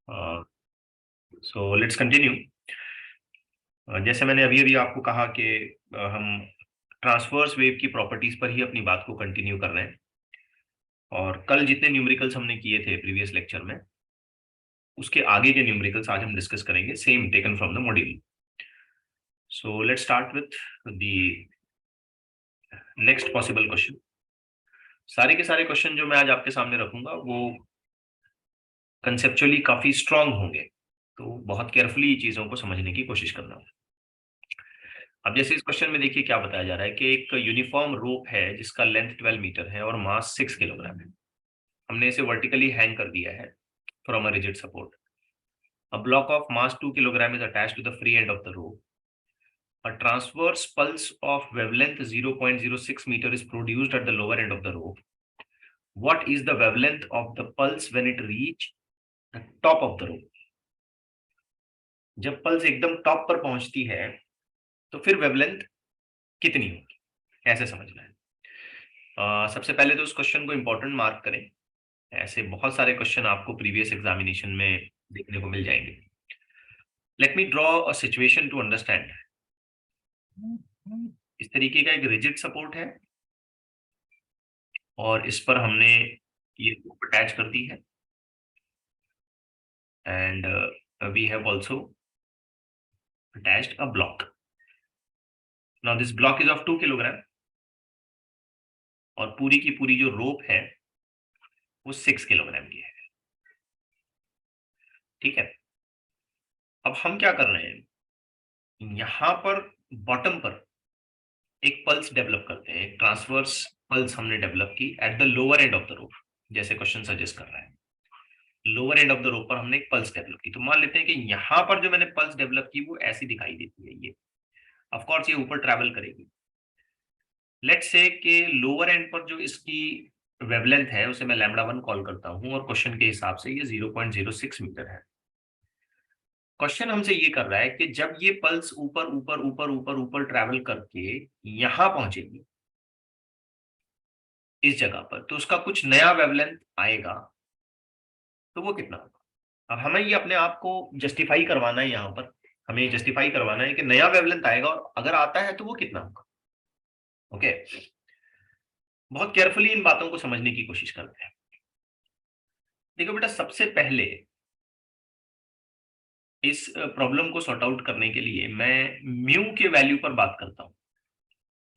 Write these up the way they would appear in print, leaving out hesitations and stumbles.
So let's continue. जैसे मैंने अभी अभी आपको कहा कि हम ट्रांसवर्स वेव की प्रॉपर्टीज पर ही अपनी बात को कंटिन्यू कर रहे हैं, और कल जितने न्यूमेरिकल्स हमने किए थे प्रीवियस लेक्चर में, उसके आगे के न्यूमेरिकल्स आज हम डिस्कस करेंगे, same taken from the module. So let's start with the next possible question. सारे के सारे क्वेश्चन जो मैं आज आपके सामने रखूंगा वो कंसेप्चुअली काफी स्ट्रांग होंगे, तो बहुत केयरफुली चीजों को समझने की कोशिश करना। अब जैसे इस क्वेश्चन में देखिए क्या बताया जा रहा है कि एक यूनिफॉर्म रोप है जिसका लेंथ 12 मीटर है और मास 6 किलोग्राम है। हमने इसे वर्टिकली हैंग कर दिया है from a rigid support. A block of mass 2 kilogram is attached to the free end of the rope. A transverse pulse of wavelength 0.06 meter is produced at the lower end of the rope. What is the wavelength of the pulse when it reach the top of the rope? जब pulse एकदम top पर पहुंचती है तो फिर wavelength कितनी होगी, कैसे समझना है? सबसे पहले तो उस क्वेश्चन को इंपॉर्टेंट मार्क करें। ऐसे बहुत सारे क्वेश्चन आपको प्रीवियस एग्जामिनेशन में देखने को मिल जाएंगे। Let me draw a situation to understand. इस तरीके का एक रिजिड सपोर्ट है और इस पर हमने ये अटैच कर दी है, and we have also attached a block. Now this block is of 2 kilogram और पूरी की पूरी जो रोप है वो 6 किलोग्राम की है। ठीक है, अब हम क्या कर रहे हैं, यहां पर बॉटम पर एक पल्स डेवलप करते हैं, एक ट्रांसवर्स पल्स हमने डेवलप की at the lower and of the रोप, जैसे क्वेश्चन सजेस्ट कर रहा है। लोअर एंड ऑफ द रोप पर हमने एक पल्स डेवलप की, तो मान लेते हैं कि यहां पर जो मैंने पल्स डेवलप की वो ऐसी दिखाई देती है। ये ऑफ कोर्स ये ऊपर ट्रैवल करेगी। लेट्स से कि लोअर एंड पर जो इसकी वेवलेंथ है उसे मैं λ1 कॉल करता हूं, और क्वेश्चन के हिसाब से ये 0.06 मीटर है। क्वेश्चन हमसे ये कर रहा है कि जब ये पल्स ऊपर ऊपर ऊपर ऊपर ऊपर ट्रैवल करके यहां पहुंचेगी इस जगह पर, तो उसका कुछ नया वेवलेंथ आएगा, तो वो कितना होगा? अब हमें ये अपने आप को जस्टिफाई करवाना है, यहां पर हमें जस्टिफाई करवाना है कि नया वेवलेंथ आएगा और अगर आता है तो वो कितना होगा। ओके, बहुत केयरफुली इन बातों को समझने की कोशिश करते हैं। देखो बेटा, सबसे पहले इस प्रॉब्लम को सॉर्ट आउट करने के लिए मैं म्यू के वैल्यू पर बात करता हूं,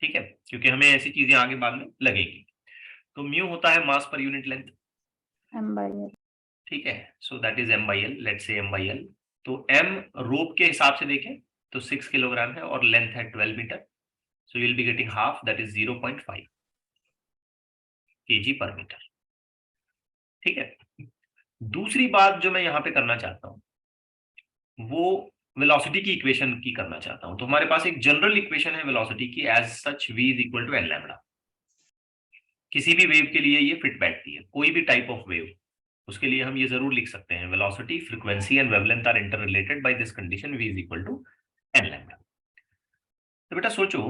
ठीक है, क्योंकि हमें ऐसी चीजें आगे बाद में लगेगी। तो म्यू होता है mass per unit length, M/L. ठीक है, so that is M/L, let's say M/L। तो M रोप के हिसाब से देखें तो 6 किलोग्राम है और लेंथ है 12 metre, so you will be getting half, that is 0.5 kg per metre. ठीक है, दूसरी बात जो मैं यहाँ पे करना चाहता हूँ वो वेलोसिटी की इक्वेशन की करना चाहता हूँ। तो हमारे पास एक जनरल इक्वेशन है वेलोसिटी की, as such v is equal to N lambda. किसी भी वेव के लिए ये फिट बैठती है, कोई भी टाइप ऑफ वेव, उसके लिए हम ये जरूर लिख सकते हैं, velocity, frequency and wavelength are interrelated by this condition v is equal to N lambda. तो बेटा सोचो,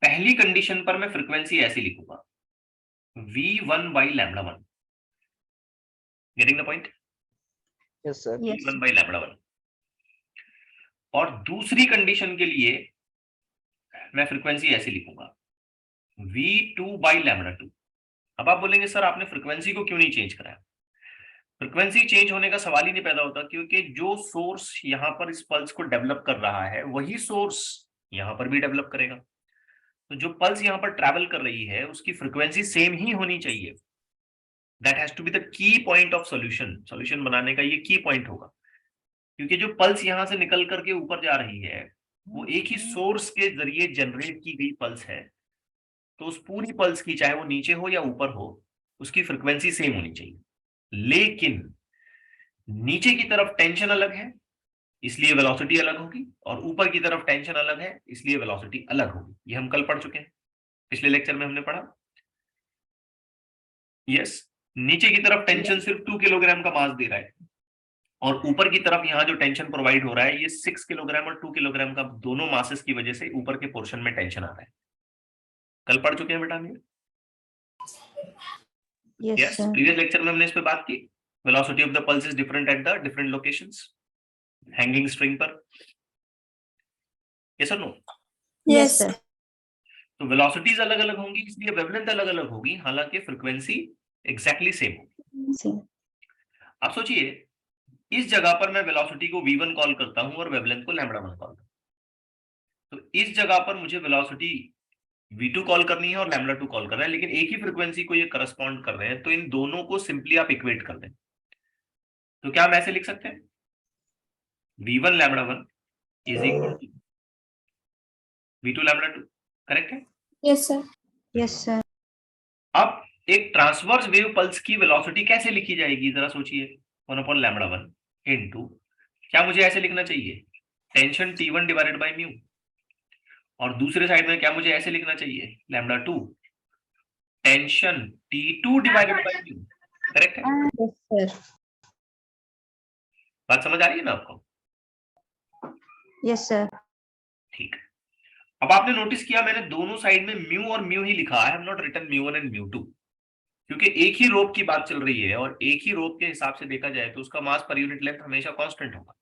पहली कंडीशन पर मैं फ्रीक्वेंसी ऐसी लिखूंगा, v1 by lambda one. Getting the point? Yes, sir. v1 by lambda one. और दूसरी कंडीशन के लिए मैं फ्रीक्वेंसी ऐसी लिखूंगा, v2 बाई लैम्बडा टू। अब आप बोलेंगे सर आपने फ्रीक्वेंसी को क्यों नहीं चेंज कराया? फ्रीक्वेंसी चेंज होने का सवाल ही नहीं पैदा होता, क्योंकि जो सोर्स यहाँ पर इस पल्स को डेवलप कर रहा है वही सोर्स यहाँ पर भी डेवलप करेगा। तो जो पल्स यहाँ पर ट्रैवल कर रही है उसकी फ्रीक्वेंसी सेम ही होनी चाहिए। That has to be the key point of solution. Solution बनाने का ये की पॉइंट होगा, क्योंकि जो पल्स यहाँ से निकल करके ऊपर जा रही है वो एक ही सोर्स के जरिए जनरेट की गई पल्स है। तो उस पूरी पल्स की, चाहे वो नीचे हो या ऊपर हो, उसकी फ्रीक्वेंसी सेम होनी चाहिए। लेकिन नीचे की तरफ टेंशन अलग है इसलिए वेलोसिटी अलग होगी, और ऊपर की तरफ टेंशन अलग है इसलिए वेलोसिटी अलग होगी। ये हम कल पढ़ चुके हैं, पिछले लेक्चर में हमने पढ़ा। यस, नीचे की तरफ टेंशन सिर्फ 2 किलोग्राम का मास दे रहा है, और ऊपर की तरफ यहाँ जो टेंशन प्रोवाइड हो रहा है ये 6 किलोग्राम और 2 किलोग्राम का, दोनों मासेस की वजह से ऊपर के पोर्शन में टेंशन आ रहा है। कल पढ़ चुके हैं बेटा हम? Yes, yes, sir. Previous lecture में हमने इस पे बात की। Velocity of the pulse is different at the different locations hanging string पर, यस और नो? Yes sir. तो वेलोसिटीज अलग अलग होंगी, इसलिए वेवलेंथ अलग अलग होगी, हालांकि फ्रीक्वेंसी एग्जैक्टली सेम होगी। आप सोचिए, इस जगह पर मैं वेलोसिटी को v1 कॉल करता हूं और वेवलेंथ को λ1 कॉल करता हूं, तो इस जगह पर मुझे वेलोसिटी v2 कॉल करनी है और λ2 कॉल करना है, लेकिन एक ही फ्रीक्वेंसी को ये करस्पॉन्ड कर रहे हैं, तो इन दोनों को सिंपली आप इक्वेट कर दें। तो क्या हम ऐसे लिख सकते हैं, v1 λ1 is equal to v2 λ2, correct है? Yes sir. Yes sir. अब एक ट्रांसवर्स वेव पल्स की वेलोसिटी कैसे लिखी जाएगी, जरा सोचिए। 1/λ1 इनटू, क्या मुझे ऐसे लिखना चाहिए, tension T1 divided by mu, और दूसरे साइड में क्या मुझे ऐसे लिखना चाहिए, λ2 tension T2 divided by mu, correct है? Yes sir. बात समझ आ रही है ना आपको? Yes sir. ठीक है। अब आपने नोटिस किया मैंने दोनों साइड में म्यू और म्यू ही लिखा, आई हैव नॉट रिटन म्यू1 एंड म्यू2, क्योंकि एक ही रोप की बात चल रही है और एक ही रोप के हिसाब से देखा जाए तो उसका मास पर यूनिट लेंथ हमेशा कांस्टेंट होगा।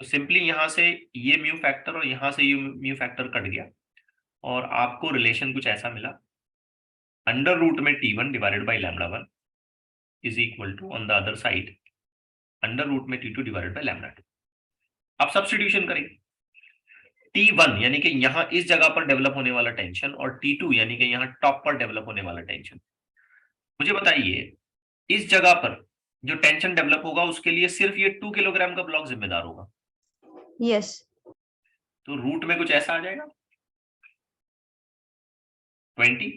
तो सिंपली यहां से ये म्यू फैक्टर और यहां से ये म्यू फैक्टर कट गया और आपको रिलेशन कुछ ऐसा मिला, अंडर रूट में T1 divided by λ1 is equal to on the other side under root में T2 डिवाइडेड बाय λ2। अब सब्स्टिट्यूशन करें, T1 यानी कि यहां इस जगह पर डेवलप होने वाला टेंशन और T2 यानी कि यहां टॉप पर डेवलप होने वाला टेंशन। मुझे बताइए, इस जगह पर जो टेंशन डेवलप होगा उसके लिए सिर्फ ये 2 किलोग्राम का ब्लॉक जिम्मेदार होगा। यस। तो रूट में कुछ ऐसा आ जाएगा, 20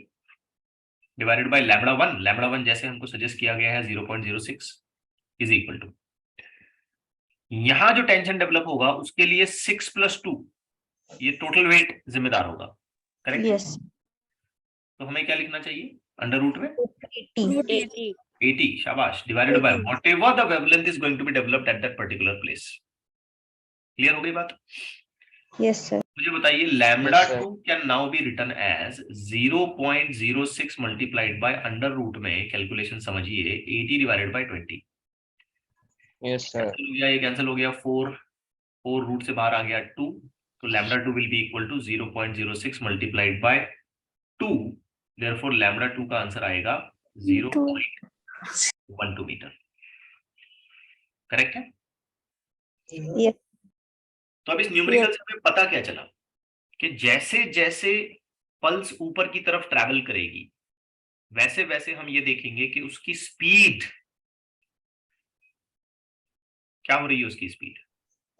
डिवाइडेड बाय λ1 जैसे हमको सजेस्ट किया गया है 0.06 इज इक्वल टू, यहां जो टेंशन डेवलप होगा उसके लिए 6 + 2 ये टोटल वेट जिम्मेदार होगा, करेक्ट? यस। तो हमें क्या लिखना चाहिए, अंडर रूट में 80। 80, शाबाश, divided by whatever the wavelength is going to be developed at that particular place. Clear हो गई बात? Yes sir. मुझे बताइए, λ2 can now be written as 0.06 multiplied by under root में, कैलकुलेशन समझिए, 80 divided by 20। Yes sir. Cancel हो गया, ये कैंसिल हो गया, 4 रूट से बाहर आ गया 2, तो λ2 will be equal to 0.06 multiplied by 2, therefore λ2 का आंसर आएगा 0.12 मीटर, करेक्ट है? यस। तो अब इस न्यूमेरिकल से हमें पता क्या चला कि जैसे जैसे पल्स ऊपर की तरफ ट्रैवल करेगी वैसे वैसे हम ये देखेंगे कि उसकी स्पीड क्या हो रही है, उसकी स्पीड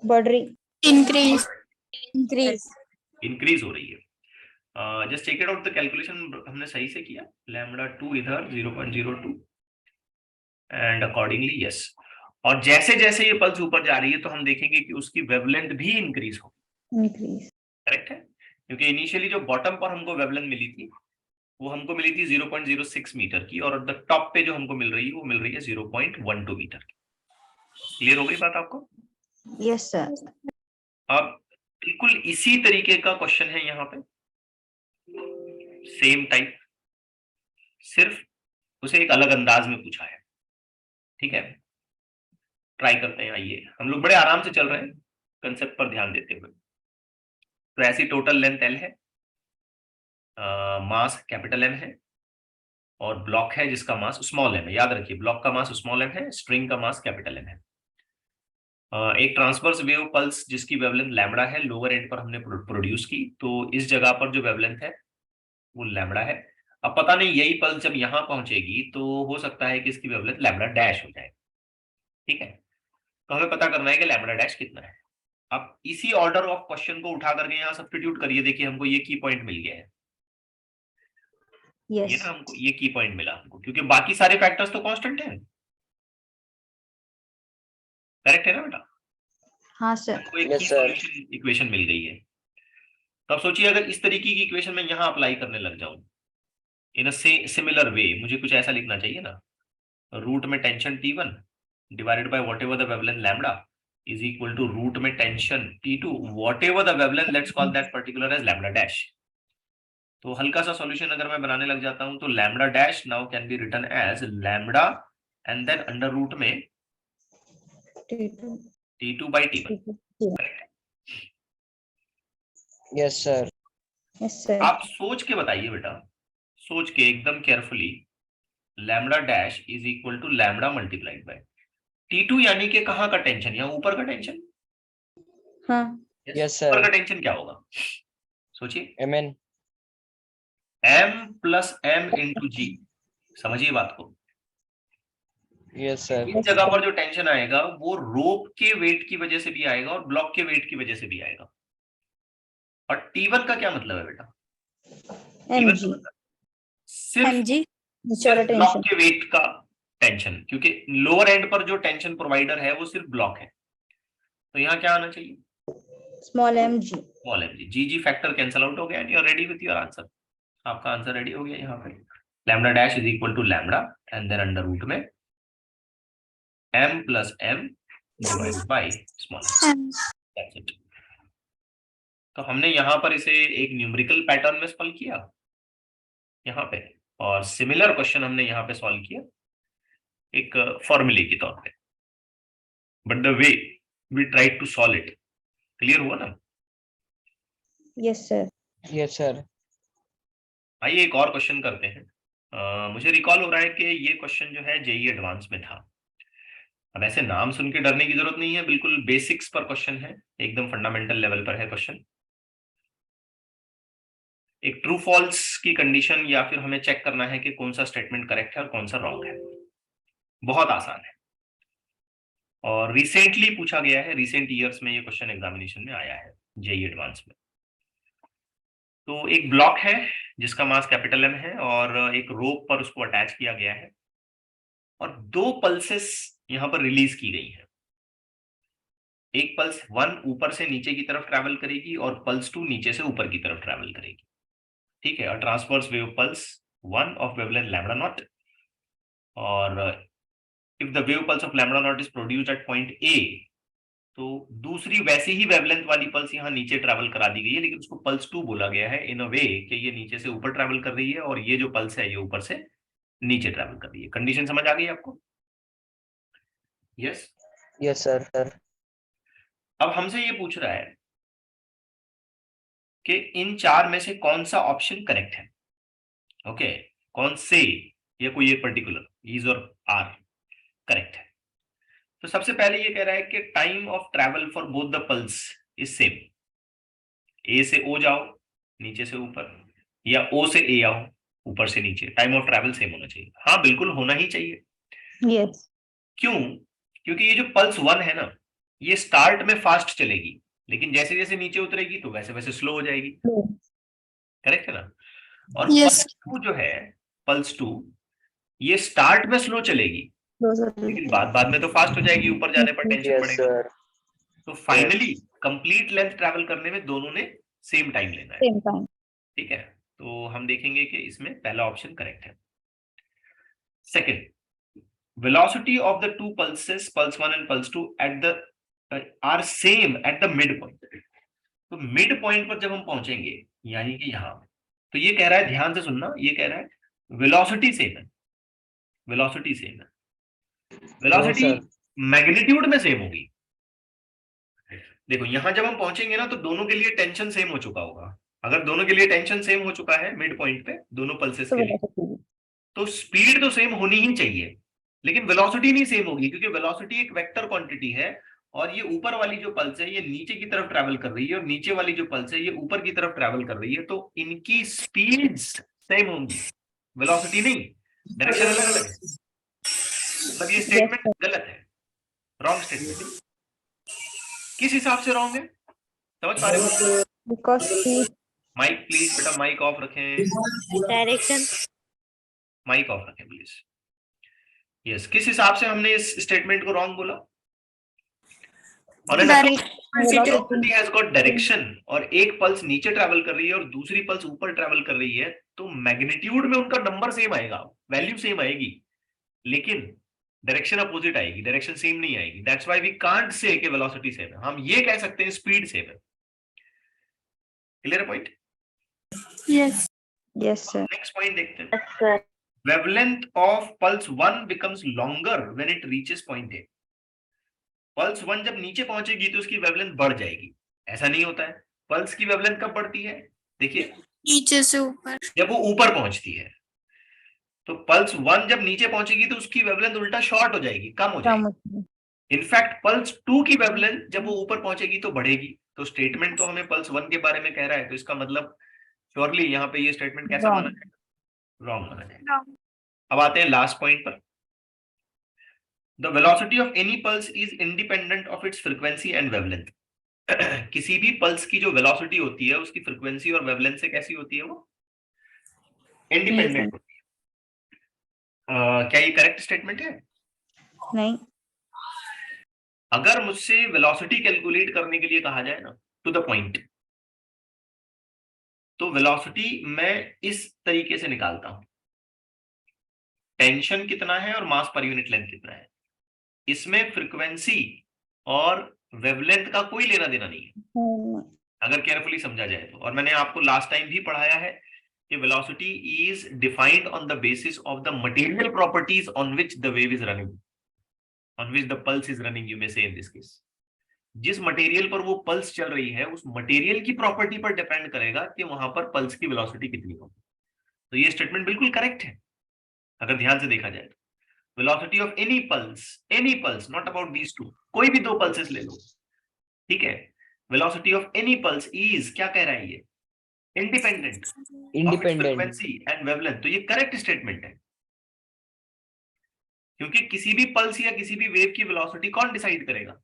बढ़ रही। इंक्रीज हो रही है। Just check it out, the calculation हमने सही से किया, λ2 इधर 0.02 एंड अकॉर्डिंगली यस। और जैसे जैसे ये पल्स ऊपर जा रही है तो हम देखेंगे कि उसकी वेवलेंथ भी इंक्रीज हो, करेक्ट है? क्योंकि इनिशियली जो बॉटम पर हमको वेवलेंथ मिली थी वो हमको मिली थी 0.06 मीटर की, और द टॉप पे जो हमको मिल रही है वो मिल रही है 0.12 मीटर की। क्लियर हो गई बात आपको? Yes sir. अब बिल्कुल इसी तरीके का क्वेश्चन है यहाँ पे, सेम टाइप, सिर्फ उसे एक अलग अंदाज में पूछा है, ठीक है? ट्राई करते हैं, आइए, हम लोग बड़े आराम से चल रहे हैं कंसेप्ट पर ध्यान देते हुए। तो ऐसी टोटल लेंथ L है, मास कैपिटल M है, और ब्लॉक है जिसका मास स्मॉल m है। याद रखिए, ब्लॉक का मास स्मॉल m है, स्ट्रिंग का मास कैपिटल M है। एक ट्रांसवर्स वेव पल्स जिसकी वेवलेंथ लैम्बडा है, लोअर एंड पर हमने प्रोड्यूस की, तो इस जगह पर जो वेवलेंथ है वो लैम्बडा है। अब पता नहीं यही पल्स जब यहां पहुंचेगी तो हो सकता है कि इसकी वेवलेंथ लैम्बडा डैश हो जाए, ठीक है? तो हमें पता करना है कि लैम्बडा डैश कितना है। अब इसी ऑर्डर ऑफ क्वेश्चन को उठा करके यहाँ सब्स्टिट्यूट करिए, देखिए हमको ये की पॉइंट मिल गया है। ये ना हमको ये की पॉइंट मिला हमको, क्योंकि बाकी सारे फैक्टर्स तो कांस्टेंट है, करेक्ट है ना बेटा? हाँ सर। हमको एक की सॉल्यूशन इक्वेशन मिल गई है। तो अब सोचिए, अगर इस तरीके की इक्वेशन में यहाँ अप्लाई करने लग जाऊं इन अ सिमिलर वे, मुझे कुछ ऐसा लिखना चाहिए ना, रूट में tension T1 divided by whatever the wavelength lambda is equal to root में tension T2 whatever the wavelength, let's call that particular as lambda dash. तो हल्का सा सॉल्यूशन अगर मैं बनाने लग जाता हूं तो lambda dash now can be written as lambda and then under root में T2. T2 by T1. Yes, sir. Yes, sir. आप सोच के बताइए बेटा, सोच के एकदम carefully, lambda dash is equal to lambda multiplied by T2, यानी कि कहाँ का टेंशन, यहाँ ऊपर का टेंशन। हाँ. Yes, sir. ऊपर का टेंशन क्या होगा, सोचिए, Amen. M plus M into G। समझिए बात को। Yes, sir. इस जगह पर जो टेंशन आएगा वो रोप के वेट की वजह से भी आएगा और ब्लॉक के वेट की वजह से भी आएगा। और T1 का क्या मतलब है बेटा, T1 का mg. मतलब सिर्फ mg. सिर्फ ब्लॉक के वेट का टेंशन, क्योंकि लोअर एंड पर जो टेंशन प्रोवाइडर है वो सिर्फ ब्लॉक है। तो यहाँ क्या आना चाहिए, Small mg. Small M G. G factor cancel out हो गया and you are ready with your answer. आपका आंसर रेडी हो गया। यहाँ पे lambda dash is equal to lambda and then under root में m plus m divided by small M. That's it. तो हमने यहाँ पर इसे एक न्यूमेरिकल पैटर्न में सॉल्व किया यहाँ पे, और सिमिलर क्वेश्चन हमने यहाँ पे सॉल्व किया एक फॉर्मूले के तौर पे, but the way we try to solve it, clear हुआ ना। Yes, sir. Yes, sir. आइए एक और क्वेश्चन करते हैं। मुझे रिकॉल हो रहा है कि ये क्वेश्चन जो है जेईई एडवांस में था। अब ऐसे नाम सुन के डरने की जरूरत नहीं है, बिल्कुल बेसिक्स पर क्वेश्चन है, एकदम फंडामेंटल लेवल पर है क्वेश्चन। एक ट्रू फॉल्स की कंडीशन या फिर हमें चेक करना है कि कौन सा स्टेटमेंट करेक्ट है और कौन सा रॉन्ग है। बहुत आसान है और रिसेंटली पूछा गया है, रिसेंट ईयर्स में ये क्वेश्चन एग्जामिनेशन में आया है जेईई एडवांस में। तो एक ब्लॉक है जिसका मास कैपिटल M है और एक रोप पर उसको अटैच किया गया है और दो पल्सेस यहां पर रिलीज की गई है। एक पल्स 1 ऊपर से नीचे की तरफ ट्रैवल करेगी और पल्स 2 नीचे से ऊपर की तरफ ट्रैवल करेगी, ठीक है। और transverse wave pulse 1 of wavelength lambda naught, और if the wave pulse of lambda naught is produced at point A, तो दूसरी वैसी ही वेवलेंथ वाली पल्स यहाँ नीचे ट्रैवल करा दी गई है, लेकिन उसको पल्स 2 बोला गया है इन अ वे कि ये नीचे से ऊपर ट्रैवल कर रही है और ये जो पल्स है ये ऊपर से नीचे ट्रैवल कर रही है। कंडीशन समझ आ गई आपको? यस। Yes, sir. अब हमसे ये पूछ रहा है कि इन चार में से कौन सा ऑप्शन करेक्ट है। ओके, कौन से, या कोई एक पर्टिकुलर इज और आर करेक्ट है। तो सबसे पहले ये कह रहा है कि time of travel for both the pulse is same. A से ओ जाओ नीचे से ऊपर, या ओ से ए आओ ऊपर से नीचे, टाइम ऑफ ट्रैवल सेम होना चाहिए। हाँ बिल्कुल होना ही चाहिए। Yes. क्यों? क्योंकि ये जो पल्स 1 है ना, ये स्टार्ट में फास्ट चलेगी, लेकिन जैसे जैसे नीचे उतरेगी तो वैसे वैसे स्लो हो जाएगी, करेक्ट है ना। और Yes. पल्स 2 जो है, पल्स 2 ये स्टार्ट में स्लो चलेगी लेकिन बाद में तो फास्ट हो जाएगी, ऊपर जाने पर टेंशन Yes, बढ़ेगा। sir. तो फाइनली कंप्लीट लेंथ ट्रैवल करने में दोनों ने सेम टाइम लेना है, Same time. ठीक है। तो हम देखेंगे कि इसमें पहला ऑप्शन करेक्ट है। Second, velocity of the two pulses, pulse 1 and pulse 2 at the are same at the midpoint। तो मिड पॉइंट पर जब हम पहुंचेंगे यानी कि यहां, तो ये कह रहा है, ध्यान से सुनना, ये कह रहा है वेलोसिटी सेम है, वेलोसिटी सेम है, वेलोसिटी मैग्नीट्यूड में सेम होगी। देखो यहां जब हम पहुंचेंगे ना तो दोनों के लिए टेंशन सेम हो चुका होगा। अगर दोनों के लिए टेंशन सेम हो चुका है मिड पॉइंट पे दोनों पल्सेस के लिए, तो स्पीड तो सेम होनी ही चाहिए, लेकिन वेलोसिटी नहीं सेम होगी, क्योंकि वेलोसिटी एक वेक्टर क्वांटिटी है और ये ऊपर वाली जो पल्स है ये नीचे की तरफ ट्रैवल कर रही है और नीचे वाली जो पल्स है ये ऊपर की तरफ ट्रैवल कर रही है, तो इनकी स्पीड्स सेम होंगी, वेलोसिटी नहीं, डायरेक्शन अलग अलग है। मतलब ये स्टेटमेंट गलत है, रॉन्ग स्टेटमेंट। किस हिसाब से रॉन्ग है समझ पा रहे हो? Because माइक प्लीज बेटा, माइक ऑफ रखें, direction. माइक ऑफ रखें प्लीज। यस, किस हिसाब से हमने इस स्टेटमेंट को रॉन्ग बोला? और वेलोसिटी हैज गॉट डायरेक्शन और एक पल्स नीचे ट्रैवल कर रही है और दूसरी पल्स ऊपर ट्रैवल कर रही है, तो मैग्नीट्यूड में उनका नंबर सेम आएगा, वैल्यू सेम आएगी, लेकिन डायरेक्शन अपोजिट आएगी, डायरेक्शन सेम नहीं आएगी। That's why we can't say कि वेलोसिटी सेम है, हम ये कह सकते हैं स्पीड सेम है। Clear point? Yes. Yes, sir. Next point देखते हैं। Yes, sir. wavelength of pulse 1 becomes longer when it reaches point A. Pulse 1 जब नीचे पहुंचेगी तो उसकी वेवलेंथ बढ़ जाएगी, ऐसा नहीं होता है। पल्स की वेवलेंथ कब बढ़ती है? देखिए नीचे से ऊपर। जब वो ऊपर पहुंचती है। तो पल्स 1 जब नीचे पहुंचेगी तो उसकी वेवलेंथ उल्टा शॉर्ट हो जाएगी, कम हो जाएगी। इनफैक्ट पल्स 2 की वेवलेंथ जब वो ऊपर पहुंचेगी तो बढ़ेगी। तो स्टेटमेंट तो हमें पल्स 1 के बारे में कह रहा है, तो इसका मतलब श्योरली यहाँ पे ये स्टेटमेंट कैसा माना जाएगा? रॉन्ग माना जाएगा। अब आते हैं लास्ट पॉइंट पर। The velocity of any pulse is independent of its frequency and wavelength. किसी भी पल्स की जो वेलोसिटी होती है उसकी फ्रीक्वेंसी और वेवलेंथ से कैसी होती है? वो इंडिपेंडेंट होती है। क्या ये करेक्ट स्टेटमेंट है? नहीं। अगर मुझसे वेलोसिटी कैलकुलेट करने के लिए कहा जाए ना, टू द पॉइंट, तो वेलोसिटी मैं इस तरीके से निकालता हूं, टेंशन कितना है और मास पर यूनिट लेंथ कितना है। इसमें फ्रीक्वेंसी और वेवलेंथ का कोई लेना देना नहीं है अगर केयरफुली समझा जाए तो। और मैंने आपको लास्ट टाइम भी पढ़ाया है कि velocity is defined on the basis of the material properties on which the wave is running, on which the pulse is running, you may से इन दिस केस। जिस मटेरियल पर वो पल्स चल रही है उस मटेरियल की प्रॉपर्टी पर डिपेंड करेगा कि वहां पर पल्स की वेलोसिटी कितनी होगी। तो ये स्टेटमेंट बिल्कुल करेक्ट है अगर ध्यान से देखा जाए तो। Velocity of any pulse, not about these two, कोई भी दो पल्सेस ले लो, ठीक है। Velocity of any pulse is, क्या कह रहा है ये? Independent of its frequency and wavelength. तो ये करेक्ट स्टेटमेंट है, क्योंकि किसी भी पल्स या किसी भी वेव की वेलोसिटी कौन डिसाइड करेगा?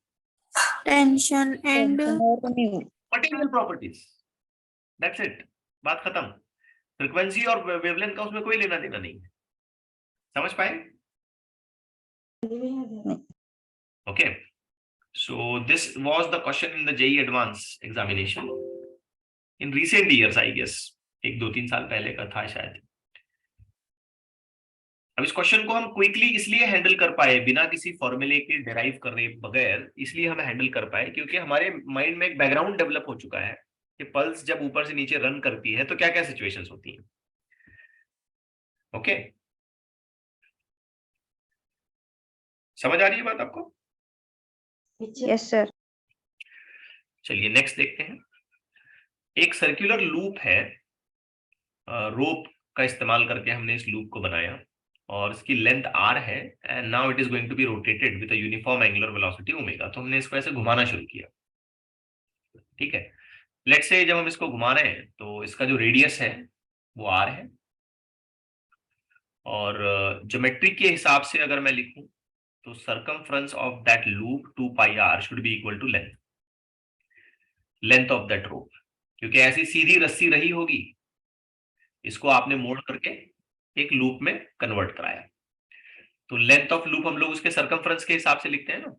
Tension and material properties, that's it, बात खत्म। फ्रीक्वेंसी और वेवलेंथ का उसमें कोई लेना देना नहीं है। समझ पाए? Okay, so this was the question in the JEE advance examination in recent years, I guess 1-2-3 साल पहले का था शायद। अब इस क्वेश्चन को हम क्विकली इसलिए हैंडल कर पाए बिना किसी फॉर्मूले के डिराइव करने बगैर, इसलिए हम हैंडल कर पाए क्योंकि हमारे माइंड में एक बैकग्राउंड डेवलप हो चुका है कि पल्स जब ऊपर से नीचे रन करती है तो क्या क्या सिचुएशंस होती हैं। ओके, समझ आ रही है बात आपको? Yes sir. चलिए नेक्स्ट देखते हैं। एक सर्कुलर लूप है, रोप का इस्तेमाल करके हमने इस लूप को बनाया और इसकी लेंथ r है and now it is going to be rotated with a uniform angular velocity omega. तो हमने इसको ऐसे घुमाना शुरू किया, ठीक है। लेट्स से जब हम इसको घुमा रहे हैं तो इसका जो रेडियस है वो r है, और ज्योमेट्री के हिसाब से अगर मैं लिखूं तो circumference of that loop 2 pi r should be equal to length of that rope. क्योंकि ऐसी सीधी रस्सी रही होगी, इसको आपने मोड़ करके एक लूप में कन्वर्ट कराया, तो लेंथ ऑफ लूप हम लोग उसके सर्कमफ्रेंस के हिसाब से लिखते हैं ना।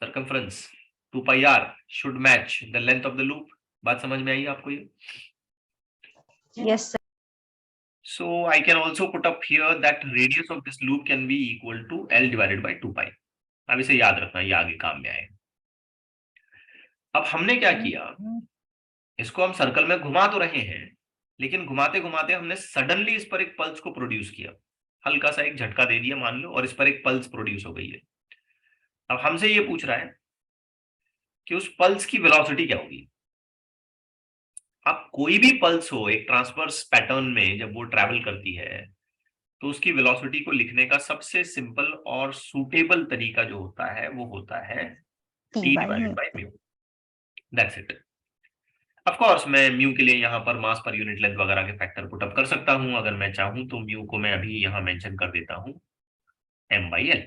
Circumference 2 pi r should match the length of the loop. बात समझ में आई आपको ये? Yes sir. So I can also put up here that radius of this loop can be equal to L divided by 2 pi. अब इसे याद रखना, ये आगे काम में आएगा। अब हमने क्या किया, इसको हम सर्कल में घुमा तो रहे हैं, लेकिन घुमाते घुमाते हमने सडनली इस पर एक पल्स को प्रोड्यूस किया, हल्का सा एक झटका दे दिया मान लो, और इस पर एक पल्स प्रोड्यूस हो गई है। अब हमसे ये पूछ रहा है कि उस पल्स की वेलोसिटी क्या होगी। अब कोई भी पल्स हो एक ट्रांसवर्स पैटर्न में जब वो ट्रैवल करती है तो उसकी वेलोसिटी को लिखने का सबसे सिंपल और सूटेबल तरीका जो होता है वो होता है t divided by mu. That's it. Of course मैं म्यू के लिए यहाँ पर मास पर यूनिट लेंथ वगैरह के फैक्टर पुट अप कर सकता हूं, अगर मैं चाहूं तो म्यू को मैं अभी यहाँ मेंशन कर देता हूं m/l।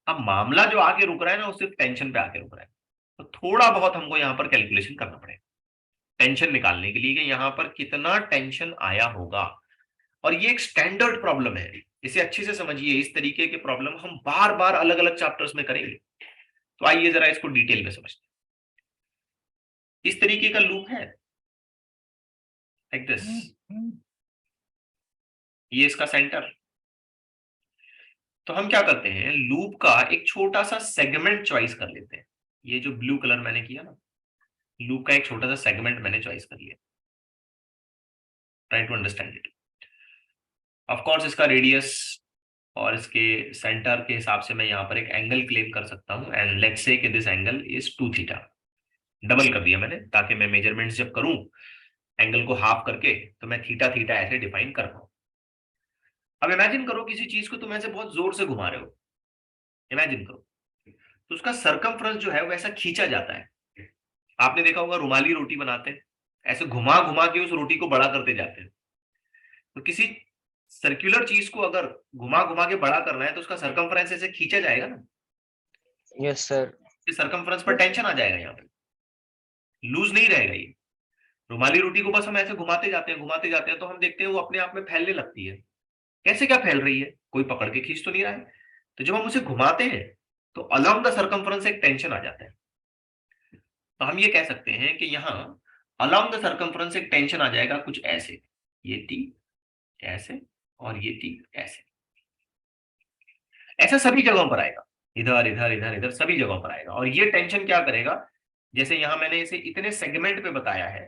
अब मामला जो आके रुक रहा है ना वो सिर्फ टेंशन पे आके रुक रहा है, तो थोड़ा बहुत हमको यहाँ पर कैलकुलेशन करना पड़ेगा टेंशन निकालने के लिए कि यहाँ पर कितना टेंशन आया होगा। और ये एक स्टैंडर्ड प्रॉब्लम है, इसे अच्छे से समझिए। इस तरीके के प्रॉब्लम हम बार बार अलग अलग चैप्टर्स में करेंगे, तो आइए जरा इसको डिटेल में समझते हैं। इस तरीके का लूप है लाइक दिस, ये इसका सेंटर। तो हम क्या करते हैं, लूप का एक छोटा सा सेगमेंट चॉइस कर लेते हैं। ये जो ब्लू कलर मैंने किया ना, लूप का एक छोटा सा सेगमेंट मैंने चॉइस कर लिया। Try to understand it. Of course इसका रेडियस और इसके सेंटर के हिसाब से मैं यहाँ पर एक एंगल क्लेम कर सकता हूँ, एंड लेट्स से कि this angle is 2 theta. Double कर दिया मैंने ताकि मैं मेजरमेंट्स जब करूं एंगल को हाफ करके तो मैं थीटा थीटा ऐसे डिफाइन कर पाऊं। अब इमेजिन करो किसी चीज को तुम ऐसे बहुत जोर से घुमा रहे हो, इमेजिन करो, तो उसका सरकमफ्रेंस जो है वो ऐसा खींचा जाता है। आपने देखा होगा रुमाली रोटी बनाते हैं, ऐसे घुमा घुमा के उस रोटी को बड़ा करते जाते हैं। तो किसी सर्कुलर चीज को अगर घुमा घुमा के बड़ा करना है तो उसका सरकमफ्रेंस ऐसे खींचा जाएगा ना, यस सर, इस सरकमफ्रेंस पर टेंशन आ जाएगा, यहाँ पे लूज नहीं रहेगा ये। रुमाली रोटी को बस हम ऐसे घुमाते जाते हैं तो हम देखते हैं वो अपने आप में फैलने लगती है। कैसे क्या फैल रही है, कोई पकड़ के खींच तो नहीं रहा है। तो जब हम उसे घुमाते हैं तो अलोंग द सरकमफ्रेंस एक टेंशन आ जाता है। तो हम ये कह सकते हैं कि यहाँ अलोंग द सरकमफ्रेंस एक टेंशन आ जाएगा कुछ ऐसे, ये टी ऐसे और ये टी ऐसे, ऐसा सभी जगहों पर आएगा, इधर इधर इधर इधर सभी जगहों पर आएगा। और ये टेंशन क्या करेगा, जैसे यहां मैंने इसे इतने सेगमेंट पे बताया है,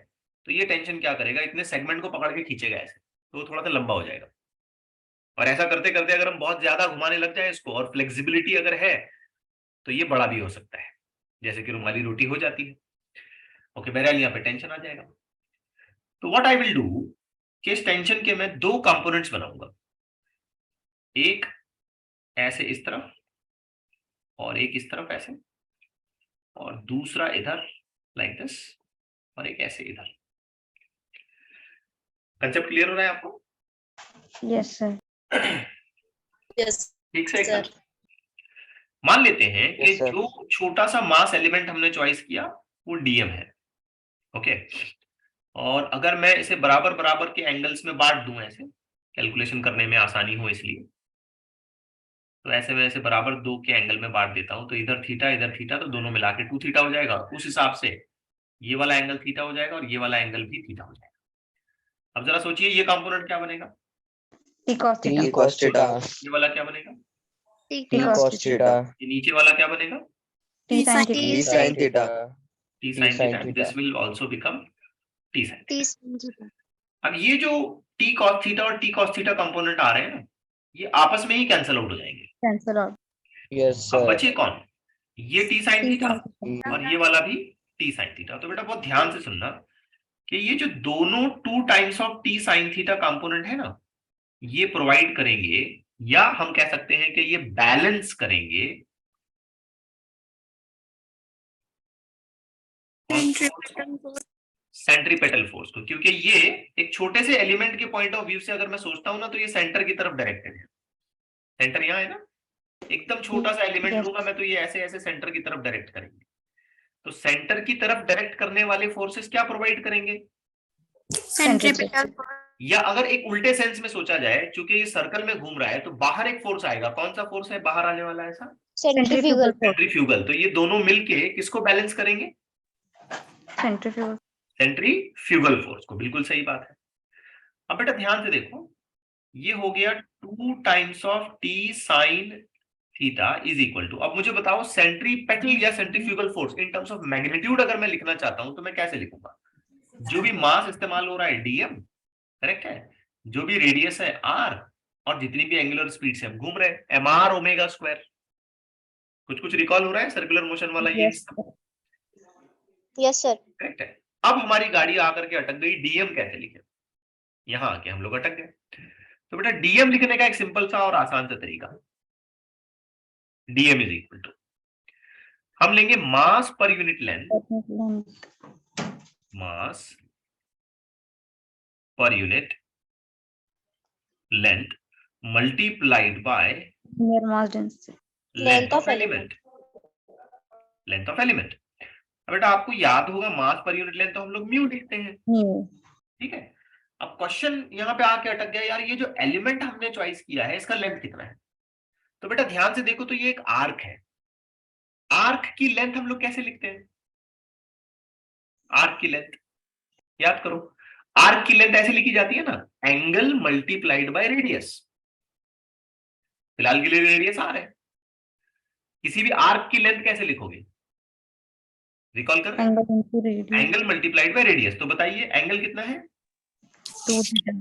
तो ये टेंशन क्या करेगा, इतने सेगमेंट को पकड़ के खींचेगा ऐसे, तो वो थोड़ा सा लंबा हो जाएगा। और ऐसा करते करते अगर हम बहुत ज्यादा घुमाने लग जाए इसको और फ्लेक्सिबिलिटी अगर है तो ये बड़ा भी हो सकता है, जैसे कि रुमाली रोटी हो जाती है। ओके, बहरहाल यहाँ पे टेंशन आ जाएगा। तो व्हाट आई विल डू कि इस टेंशन के मैं 2 कंपोनेंट्स बनाऊंगा, एक ऐसे इस तरफ और एक इस तरफ ऐसे, और दूसरा इधर लाइक दिस और एक ऐसे इधर। कंसेप्ट क्लियर हो रहा है आपको? Yes sir. यस ठीक से एकदम। सर। मान लेते हैं कि Yes, sir. जो छोटा सा मास एलिमेंट हमने चॉइस किया वो डीएम है। ओके, और अगर मैं इसे बराबर बराबर के एंगल्स में बांट दूं, ऐसे कैलकुलेशन करने में आसानी हो इसलिए, तो ऐसे मैं ऐसे बराबर 2 के एंगल में बांट देता हूं, तो इधर थीटा तो दोनों मिला के 2 थीटा हो जाएगा। उस हिसाब से ये वाला एंगल थीटा हो जाएगा और ये वाला एंगल भी थीटा हो जाएगा। अब जरा सोचिए ये कंपोनेंट क्या बनेगा, T cos T theta. cos theta, ये वाला क्या बनेगा, T T cos cos theta, ये नीचे वाला क्या बनेगा, T sin T theta. sin theta, T T sine sin theta. theta. This will also become T sine T theta. sin theta. अब ये जो टी कॉस थीटा और टी कॉस थीटा कंपोनेंट आ रहे हैं ना, ये आपस में ही कैंसिल आउट हो जाएंगे। Cancel out. Yes, अब sir. बचे कौन, ये T sine T theta sin theta. और ये वाला भी टी साइन थीटा। तो बेटा बहुत ध्यान से सुनना कि ये जो दोनों 2 times of T sine theta component है ना, ये प्रोवाइड करेंगे, या हम कह सकते हैं कि ये बैलेंस करेंगे Centripetal force. सेंट्रीपेटल फोर्स को। क्योंकि ये एक छोटे से एलिमेंट के पॉइंट ऑफ व्यू से अगर मैं सोचता हूं ना, तो ये सेंटर की तरफ डायरेक्टेड है। सेंटर यहाँ है ना, एकदम छोटा सा एलिमेंट Yes. लूंगा मैं तो ये ऐसे ऐसे सेंटर की तरफ डायरेक्ट करेंगे। तो सेंटर की तरफ डायरेक्ट करने वाले फोर्सेस क्या प्रोवाइड करेंगे, Centripetal force. या अगर एक उल्टे सेंस में सोचा जाए, चूंकि ये सर्कल में घूम रहा है तो बाहर एक फोर्स आएगा। कौन सा फोर्स है बाहर आने वाला, ऐसा सेंट्रीफ्यूगल फोर्स। सेंट्रीफ्यूगल। तो ये दोनों मिलके किसको बैलेंस करेंगे, Centrifugal. सेंट्रीफ्यूगल फोर्स को। बिल्कुल सही बात है। अब बेटा ध्यान से देखो, ये हो गया 2 times of T sine theta is equal to, अब मुझे बताओ सेंट्रीपेटल या centrifugal force in terms of magnitude अगर मैं लिखना चाहता हूं तो मैं कैसे लिखूंगा। जो भी मास इस्तेमाल हो रहा है डीएम, करेक्ट है, जो भी रेडियस है आर, और जितनी भी एंगुलर स्पीड से हम घूम रहे हैं एम आर ओमेगा स्क्वायर। कुछ रिकॉल हो रहा है सर्कुलर मोशन वाला ये Yes. Yes sir. करेक्ट है। अब हमारी गाड़ी आकर के अटक गई, डीएम कैसे लिखे, यहां आके हम लोग अटक गए। तो बेटा डीएम लिखने का एक सिंपल सा और आसान सा तरीका, डीएम इज इक्वल टू, हम लेंगे मास per unit length, mass per unit length multiplied by Near mass density. Length of element, length of element. बेटा आपको याद होगा मास पर यूनिट लेंथ तो हम लोग म्यू लिखते हैं, Mu. ठीक है। अब क्वेश्चन यहाँ पे आके अटक गया, यार ये जो एलिमेंट हमने चॉइस किया है इसका लेंथ कितना है। तो बेटा ध्यान से देखो, तो ये एक आर्क है, आर्क की लेंथ हम लोग कैसे लिखते हैं, आर्क की लेंथ याद करो, आर्क की लेंथ ऐसे लिखी जाती है ना, एंगल मल्टीप्लाइड बाय रेडियस। फिलहाल के लिए रेडियस आर है, किसी भी आर्क की लेंथ कैसे लिखोगे, रिकॉल कर, Angle into radius. Angle multiplied by radius. तो बताइए एंगल कितना है, 2 theta.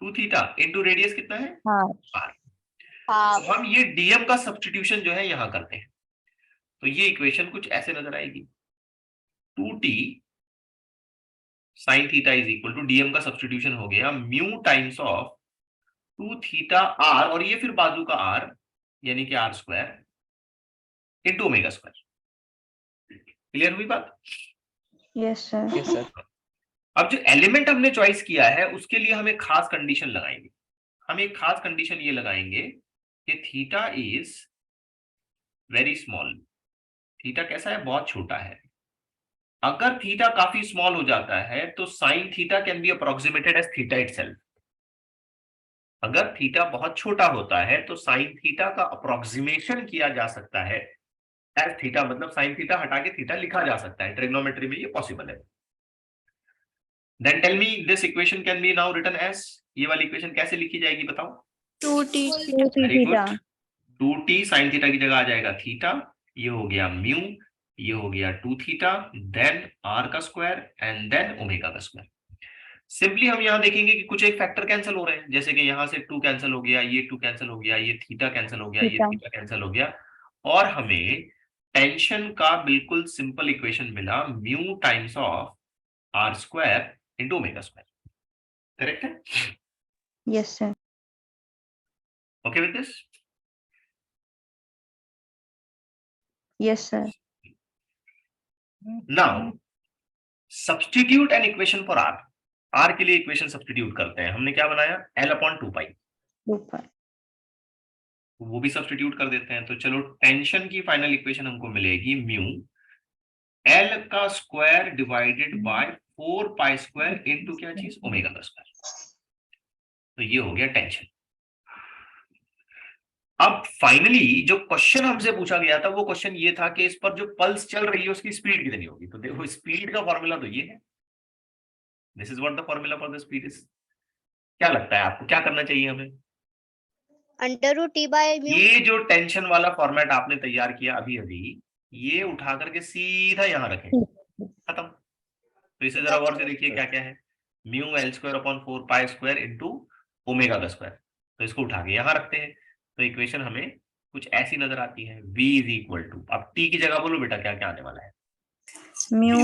2 थीटा इंटू रेडियस कितना है हाँ r। हाफ तो हम ये dm का सब्स्टिट्यूशन जो है यहां करते हैं, तो ये इक्वेशन कुछ ऐसे नजर आएगी, 2t sin theta is equal to dm का सब्स्टिट्यूशन हो गया mu times of 2 theta r, और ये फिर बाजू का r यानी कि r square into omega square. Clear हुई बात? Yes sir Yes, sir. अब जो एलिमेंट हमने चॉइस किया है उसके लिए हम एक खास कंडीशन लगाएंगे। हम एक खास कंडीशन ये लगाएंगे कि theta is very small. Theta कैसा है? बहुत छोटा है। अगर थीटा काफी स्मॉल हो जाता है तो sine theta can be approximated as theta itself. अगर थीटा बहुत छोटा होता है तो साइन थीटा का अप्रोक्सीमेशन किया जा सकता है एज थीटा, मतलब साइन थीटा हटा के थीटा लिखा जा सकता है। ट्रिग्नोमेट्री में ये पॉसिबल है। Then tell me this equation can be now written as, ये वाली इक्वेशन कैसे लिखी जाएगी बताओ? 2t very theta good. 2t sine theta की जगह आ जाएगा थीटा, ये हो गया म्यू, ये हो गया 2 थीटा, देन r का स्क्वायर एंड देन ओमेगा का स्क्वायर। सिंपली हम यहाँ देखेंगे कि कुछ एक फैक्टर कैंसिल हो रहे हैं, जैसे कि यहाँ से 2 कैंसिल हो गया, ये 2 कैंसिल हो गया, ये थीटा कैंसिल हो गया, ये थीटा। थीटा कैंसिल हो गया, और हमें टेंशन का बिल्कुल सिंपल इक्वेशन मिला mu times of r square into omega square. Correct है? Yes sir okay with this? Yes sir now substitute an equation for r। r के लिए इक्वेशन सब्स्टिट्यूट करते हैं। हमने क्या बनाया? l अपॉन 2 पाई, ऊपर वो भी सब्स्टिट्यूट कर देते हैं। तो चलो टेंशन की फाइनल इक्वेशन हमको मिलेगी म्यू l का square divided by 4 pi square into क्या चीज? ओमेगा का स्क्वायर। तो ये हो गया टेंशन। अब फाइनली जो क्वेश्चन हमसे पूछा गया था वो क्वेश्चन ये था कि इस पर जो पल्स चल रही है उसकी स्पीड कितनी होगी। तो देखो स्पीड का फॉर्मूला तो ये है, this is what the formula for the speed is. क्या लगता है आपको क्या करना चाहिए हमें? √t/μ ये जो टेंशन वाला फॉर्मेट आपने तैयार किया अभी अभी, ये उठा करके सीधा यहां रखें, खत्म। तो इसे जरा और से देखिए क्या क्या है, mu l square upon 4 pi square into omega का स्क्वायर। तो इसको उठा के यहां रखते हैं, तो इक्वेशन हमें कुछ ऐसी नजर आती है, v इज इक्वल टू, अब t की जगह बोलो बेटा क्या क्या आने वाला है? Mu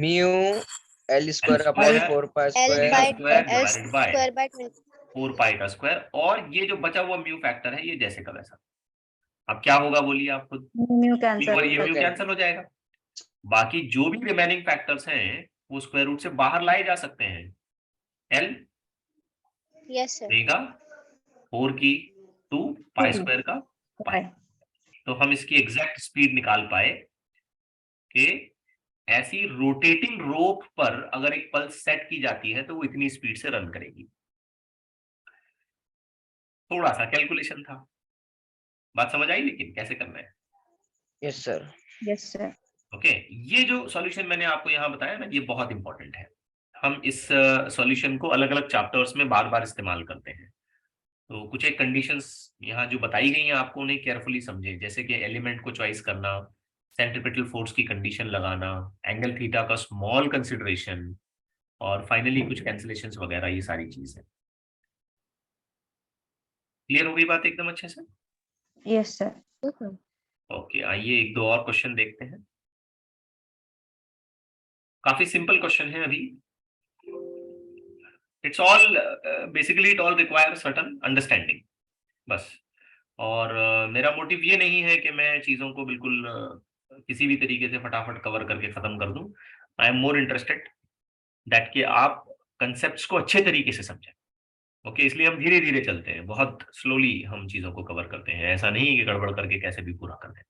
Mu L square upon square 4 pi L square. by square L divided by square by 20 4 पाई का स्क्वायर, और ये जो बचा हुआ म्यू फैक्टर है ये जैसे का वैसा। अब क्या होगा बोलिए आप खुद? म्यू और कैंसर ये म्यू कैंसिल हो जाएगा। बाकी जो भी रिमेनिंग फैक्टर्स हैं वो स्क्वायर रूट से बाहर लाए जा सकते हैं। l yes sir ओमेगा 4 की 2 पाई स्क्वायर का पाई। तो हम इसकी एग्जैक्ट स्पीड निकाल पाए कि ऐसी रोटेटिंग रोप पर अगर एक पल्स सेट की जाती है तो वो इतनी स्पीड से रन करेगी। थोड़ा सा कैलकुलेशन था, बात समझ आई लेकिन कैसे करना है? Yes, sir. Yes sir okay, ये जो सॉल्यूशन मैंने आपको यहाँ बताया ना ये बहुत इंपॉर्टेंट है। हम इस सॉल्यूशन को अलग अलग चैप्टर्स में बार बार इस्तेमाल करते हैं। तो कुछ एक कंडीशंस यहाँ जो बताई गई हैं आपको उन्हें केयरफुली समझें, जैसे कि एलिमेंट को चॉइस करना, सेंट्रीपिटल फोर्स की कंडीशन लगाना, एंगल थीटा का स्मॉल कंसिडरेशन, और फाइनली कुछ कैंसिलेशंस वगैरह, ये सारी चीजें। क्लियर हो गई बात एकदम अच्छे से? यस सर ओके, आइए एक दो और क्वेश्चन देखते हैं। काफी सिंपल क्वेश्चन है अभी। It's all basically it all require certain understanding बस। और मेरा मोटिव ये नहीं है कि मैं चीजों को बिल्कुल किसी भी तरीके से फटाफट कवर करके खत्म कर दूं। I am more interested that कि आप कंसेप्ट्स को अच्छे तरीके से समझें। ओके, इसलिए हम धीरे धीरे चलते हैं, बहुत स्लोली हम चीजों को कवर करते हैं। ऐसा नहीं है कि गड़बड़ करके कैसे भी पूरा कर दें।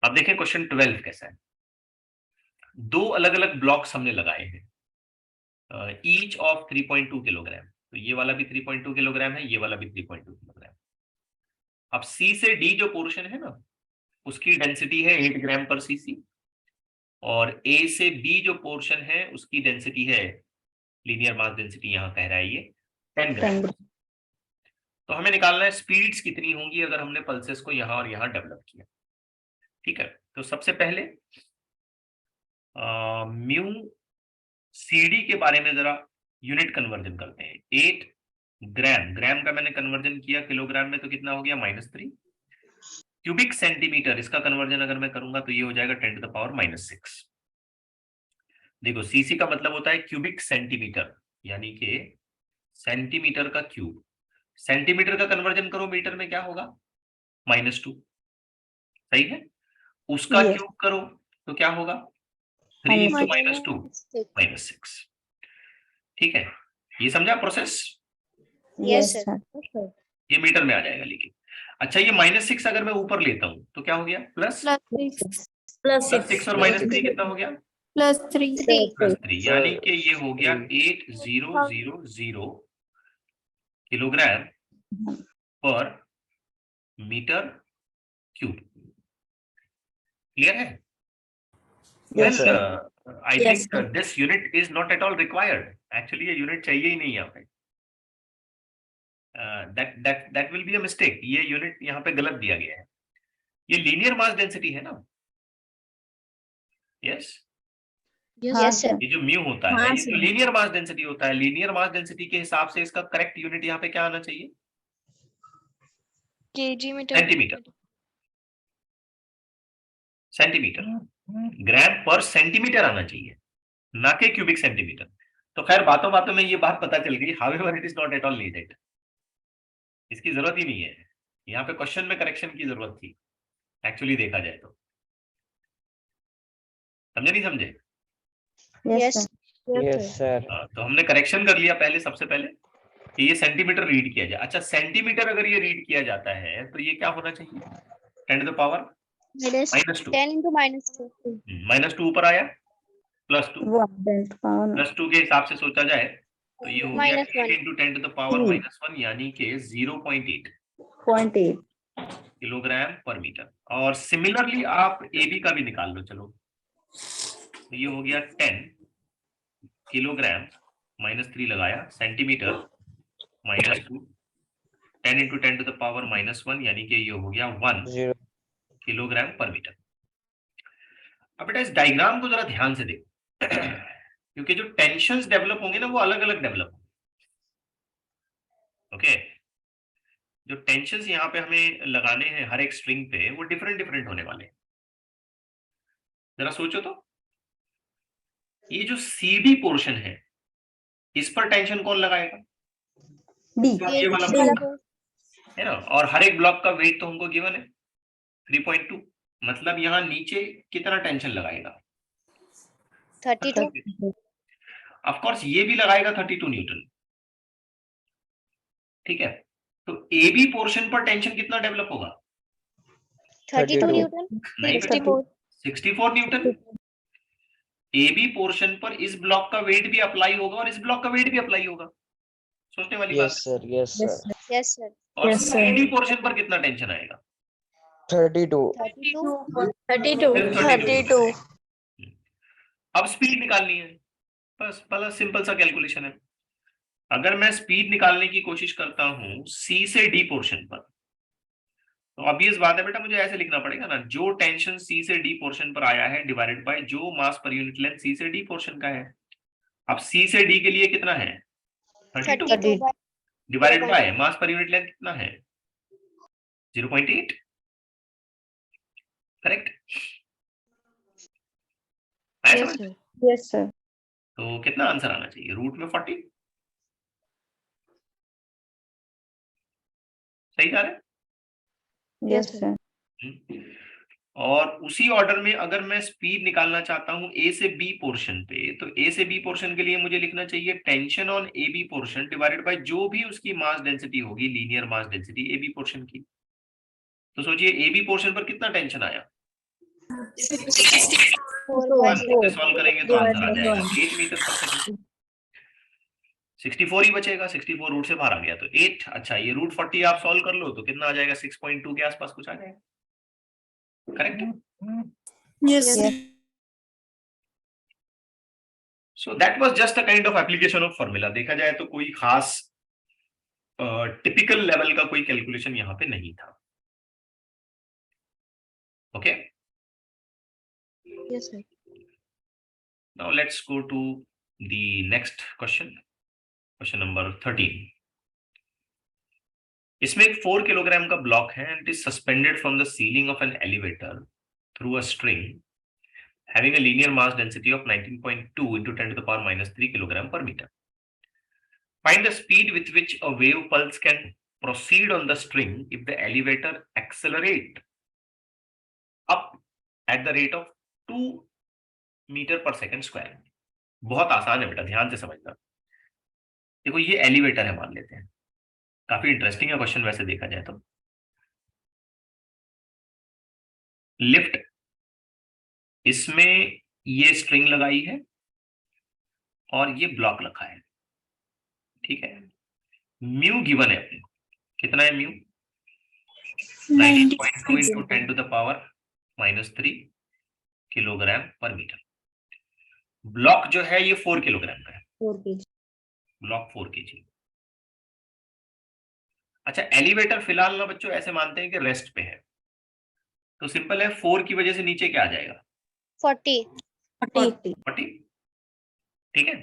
अब देखें क्वेश्चन 12 कैसा है। दो अलग अलग ब्लॉक्स हमने लगाए हैं, ईच ऑफ 3.2 किलोग्राम। तो ये वाला भी 3.2 किलोग्राम है, ये वाला भी 3.2 किलोग्राम। अब सी से डी जो पोर्शन है ना उसकी डेंसिटी है 8 ग्राम पर सीसी, और ए से बी जो पोर्शन है उसकी डेंसिटी है, लीनियर मास डेंसिटी यहाँ कह रहा है ये 10 ग्राम। तो हमें निकालना है स्पीड्स कितनी होंगी अगर हमने पल्सेस को यहाँ और यहाँ डेवलप किया। ठीक है, तो सबसे पहले म्यू सीडी के बारे में जरा यूनिट कन्वर्जन करते हैं। 8 ग्राम, ग्राम का मैंने कन्वर्जन किया किलोग्राम में तो कितना हो गया -3। क्यूबिक सेंटीमीटर, इसका कन्वर्जन अगर मैं करूंगा तो ये हो जाएगा 10⁻⁻⁶। देखो सीसी का मतलब होता है क्यूबिक सेंटीमीटर, यानी कि सेंटीमीटर का क्यूब। सेंटीमीटर का कन्वर्जन करो मीटर में, क्या होगा -2, सही है। उसका Yes. क्यूब करो तो क्या होगा 3 × -2 -6। ठीक है, ये समझा प्रोसेस? Yes, Yes, sir. ये मीटर में आ जाएगा। लेकिन अच्छा, ये -6 अगर मैं ऊपर लेता हूं तो क्या हो गया प्लस +6 और -3 कितना हो गया +3 +3, यानी कि ये हो गया Three. 8000 किलोग्राम पर मीटर क्यूब। क्लियर है? Yes, sir. I Yes, think this unit is not at all required. Actually ये यूनिट चाहिए ही नहीं यहाँ पे। that will be a mistake। ये यूनिट यहाँ पे गलत दिया गया है। ये लीनियर मास डेंसिटी है ना? यस, हाँ, Yes, sir. sir. ये जो म्यू होता है हाँ, ये तो लीनियर मास डेंसिटी होता है। लीनियर मास डेंसिटी के हिसाब से इसका करेक्ट यूनिट यहाँ पे क्या आना चाहिए? kg metre centimetre. Centimetre, gram per centimetre आना चाहिए, ना कि क्यूबिक सेंटीमीटर। तो खैर बातों बातों में ये बात पता चल गई। However it is not at all needed, इसकी जरूरत ही नहीं है। यहाँ पे क्वेश्चन में करेक्शन की जरूरत थी एक्चुअली देखा जाए तो। समझे नहीं समझे? Yes, Yes. sir. Yes, sir. तो हमने करेक्शन कर लिया पहले, सबसे पहले कि ये सेंटीमीटर रीड किया जाए। अच्छा, सेंटीमीटर अगर ये रीड किया जाता है तो ये क्या होना चाहिए 10⁻⁻²। -2 10 × -2 -2 ऊपर आया +2, 1 +2 के हिसाब से सोचा जाए तो ये हो गया -1 8 × 10⁻⁻1 यानी कि 0.8 0.8. किलोग्राम पर मीटर। और सिमिलरली आप AB का भी निकाल लो। चलो, तो ये हो गया 10 किलोग्राम, -3 लगाया, सेंटीमीटर -2, 10 × 10⁻⁻1 यानी कि ये हो गया 1 Zero. किलोग्राम पर मीटर। अब बेटा इस डायग्राम को जरा ध्यान से देखो क्योंकि जो टेंशंस डेवलप होंगे ना वो अलग अलग डेवलप होंगे। ओके, जो टेंशंस यहाँ पे हमें लगाने हैं हर एक स्ट्रिंग पे वो डिफरेंट डिफरेंट होने वाले हैं। जरा सोचो तो, ये जो CD पोर्शन है इस पर टेंशन कौन लगाएगा? B. ये वाला ब्लॉक है ना। और हर एक ब्लॉक का वेट तो हमको गिवन है 3.2, मतलब यहाँ नीचे कितना टेंशन लगाएगा? 32 ऑफ कोर्स ये भी लगाएगा 32 न्यूटन। ठीक है, तो AB पोर्शन पर टेंशन कितना डेवलप होगा? 32 32 न्यूटन नहीं, 64 64 न्यूटन। AB पोर्शन पर इस ब्लॉक का वेट भी अप्लाई होगा और इस ब्लॉक का वेट भी अप्लाई होगा। सोचने वाली बात Yes, sir. Yes, sir. Yes, sir. और Yes, sir. CD पोर्शन पर कितना टेंशन आएगा? 32. 32 अब स्पीड निकालनी है, बस बड़ा सिंपल सा कैलकुलेशन है। अगर मैं स्पीड निकालने की कोशिश करता हूं C से D पोर्शन पर, तो ऑब्वियस बात है बेटा मुझे ऐसे लिखना पड़ेगा ना, जो टेंशन C से D पोर्शन पर आया है डिवाइडेड बाय जो मास पर यूनिट लेंथ C से D पोर्शन का है। अब C से D के लिए कितना है 32 32 divided by mass per unit length कितना है 0.8। Correct? Yes, sir. Yes, sir. तो कितना आंसर आना चाहिए रूट में 40? सही जा रहा है? Yes, sir. और उसी ऑर्डर में अगर मैं स्पीड निकालना चाहता हूं A से B पोर्शन पे, तो A से B पोर्शन के लिए मुझे लिखना चाहिए tension on AB portion divided by जो भी उसकी मास डेंसिटी होगी, linear mass density AB portion की। तो सोचिए AB पोर्शन पर कितना टेंशन आया? 4/4 सॉल्व करेंगे तो आंसर आ जाएगा 8 मीटर पर सेकंड। 64 ही बचेगा, 64 रूट से बाहर आ गया तो 8। अच्छा, ये रूट 40 आप सॉल्व कर लो तो कितना आ जाएगा 6.2 के आसपास कुछ आ जाएगा। Correct? Yes, Yes. So that was just a kind of application of formula. देखा जाए तो कोई खास टिपिकल लेवल का कोई कैलकुलेशन यहाँ पे नहीं था। Okay, Yes, sir. Now let's go to the next question. Question number 13। इसमें एक 4 किलोग्राम का ब्लॉक है and it is suspended from the ceiling of an elevator through a string having a linear mass density of 19.2 into 10 to the power minus 3 kilogram per meter. Find the speed with which a wave pulse can proceed on the string if the elevator accelerate up at the rate of 2 meter per second square. बहुत आसान है बेटा, ध्यान से समझना। देखो ये elevator है मान लेते हैं, काफी इंटरेस्टिंग है क्वेश्चन वैसे देखा जाए तो। लिफ्ट, इसमें ये स्ट्रिंग लगाई है और ये ब्लॉक रखा है, ठीक है। म्यू गिवन है अपने को, कितना है mu? 19.2 into 10 to the power minus 3 kilogram पर मीटर। ब्लॉक जो है ये 4 किलोग्राम का है, 4 kg. Block 4 kg। अच्छा, एलिवेटर फिलहाल ना बच्चों ऐसे मानते हैं कि रेस्ट पे है, तो सिंपल है 4 की वजह से नीचे क्या आ जाएगा? 40. 40. 40, ठीक है।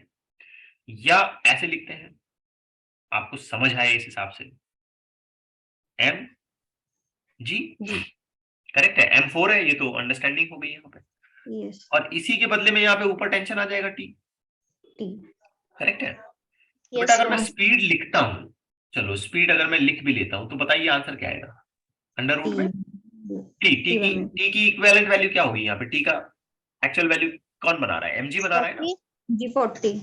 या ऐसे लिखते हैं, आपको समझ आए इस हिसाब से, एम जी करेक्ट है, M4 है, ये तो अंडरस्टैंडिंग हो गई यहाँ पे। Yes. और इसी के बदले में यहाँ पे ऊपर टेंशन आ जाएगा टी, T. करेक्ट है। तो Yes, बेटा अगर मैं sir. स्पीड लिखता हूँ, चलो स्पीड अगर मैं लिख भी लेता हूँ, तो बताइए आंसर क्या आएगा? अंडर रूट में टी की इक्विवेलेंट वैल्यू क्या होगी यहाँ पे? टी का एक्चुअल वैल्यू कौन बना रहा है? mg बना रहा है ना? 40. G 40.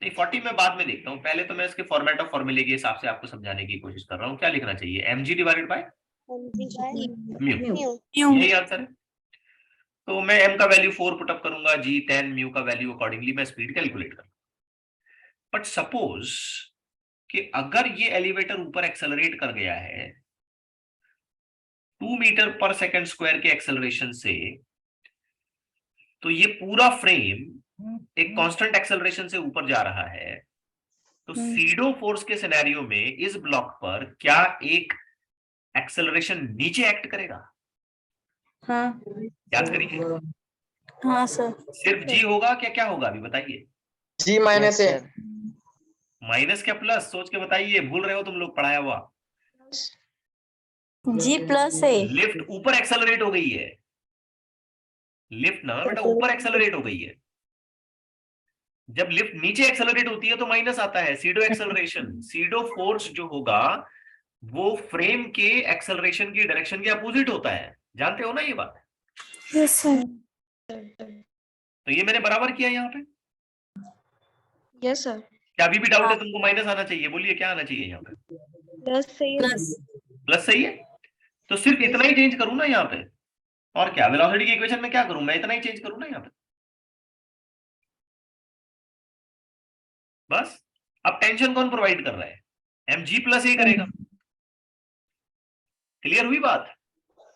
नहीं 40 में बाद में देखता हूँ, पहले तो मैं इसके फॉर्मेट ऑफ फॉर्मूले के हिसाब से आपको समझाने की कोशिश कर रहा हूँ। क्या लिखना चाहिए? mg divided by mu, Mu. यही आंसर है। तो मैं m का वैल्यू 4 पुट अप करूंगा, g 10, म्यू का वैल्यू अकॉर्डिंगली मैं स्पीड कैलकुलेट करूंगा। बट सपोज कि अगर ये एलिवेटर ऊपर एक्सेलरेट कर गया है 2 मीटर पर सेकंड स्क्वायर के एक्सेलरेशन से, तो ये पूरा फ्रेम एक कांस्टेंट एक्सेलरेशन से ऊपर जा रहा है, तो सीडो फोर्स के सिनेरियो में इस ब्लॉक पर क्या एक एक्सेलरेशन नीचे एक्ट करेगा? हाँ. याद करिए, हाँ सर। सिर्फ जी होगा क्या होगा अभी बताइए? G minus A. माइनस क्या प्लस? सोच के बताइए, भूल रहे हो तुम लोग पढ़ाया हुआ। G प्लस है। लिफ्ट ऊपर एक्सेलरेट हो गई है, लिफ्ट ना बेटा ऊपर एक्सेलरेट हो गई है। जब लिफ्ट नीचे एक्सेलरेट होती है तो माइनस आता है, सीडो एक्सेलरेशन। सीडो फोर्स जो होगा वो फ्रेम के एक्सेलरेशन की डायरेक्शन के अपोजिट होता है, जानते हो ना ये बात? Yes sir. तो ये मैंने बराबर किया यहाँ पे। Yes, sir. क्या अभी भी डाउट है तुमको? माइनस आना चाहिए, बोलिए क्या आना चाहिए यहाँ पे? Plus सही है. प्लस। प्लस सही है, तो सिर्फ इतना ही चेंज करूं ना यहाँ पे, और क्या वेलोसिटी की इक्वेशन में क्या करूं मैं? इतना ही चेंज करूं ना यहाँ पे, बस। अब टेंशन कौन प्रोवाइड कर रहा है? mg प्लस ए करेगा। क्लियर हुई बात?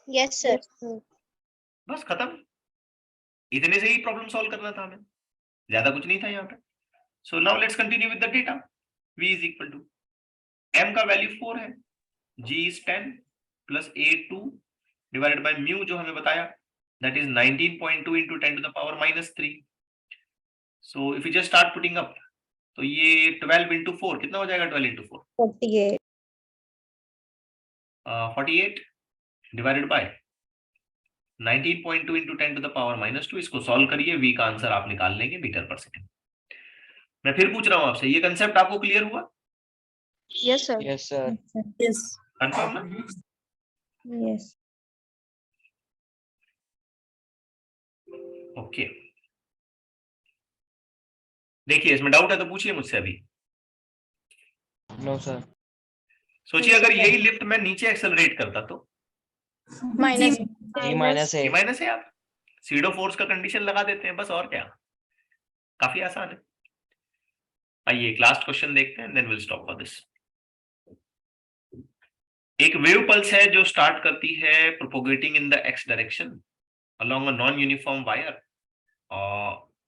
Yes, sir. बस खत्म, इतने से ही प्रॉब्लम सॉल्व करना था हमें, ज्यादा कुछ नहीं था यहाँ पे। So now let's continue with the data. v is equal to m का वैल्यू 4 है, g is 10 plus a 2 divided by mu जो हमें बताया that is 19.2 into 10 to the power minus 3। So if you just start putting up, तो ये 12 into 4 कितना हो जाएगा? 12 into 4 48. 48 divided by 19.2 into 10 to the power minus 2। इसको सॉल्व करिए, v का आंसर आप निकाल लेंगे मीटर पर सेकंड। मैं फिर पूछ रहा हूं आपसे, ये कंसेप्ट आपको क्लियर हुआ? Yes, sir. Yes, sir. Yes. Confirm ना? Yes. ओके, देखिए इसमें डाउट है तो पूछिए मुझसे अभी। No, sir. सोचिए अगर यही लिफ्ट मैं नीचे एक्सेलरेट करता तो माइनस। G minus A. ये माइनस है, आप सीडो फोर्स का कंडीशन लगा देते हैं बस, और क्या, काफी आसान है। आइए एक लास्ट क्वेश्चन देखते हैं, then will stop for this. एक वेव पल्स है जो स्टार्ट करती है propagating in the x direction along a non uniform wire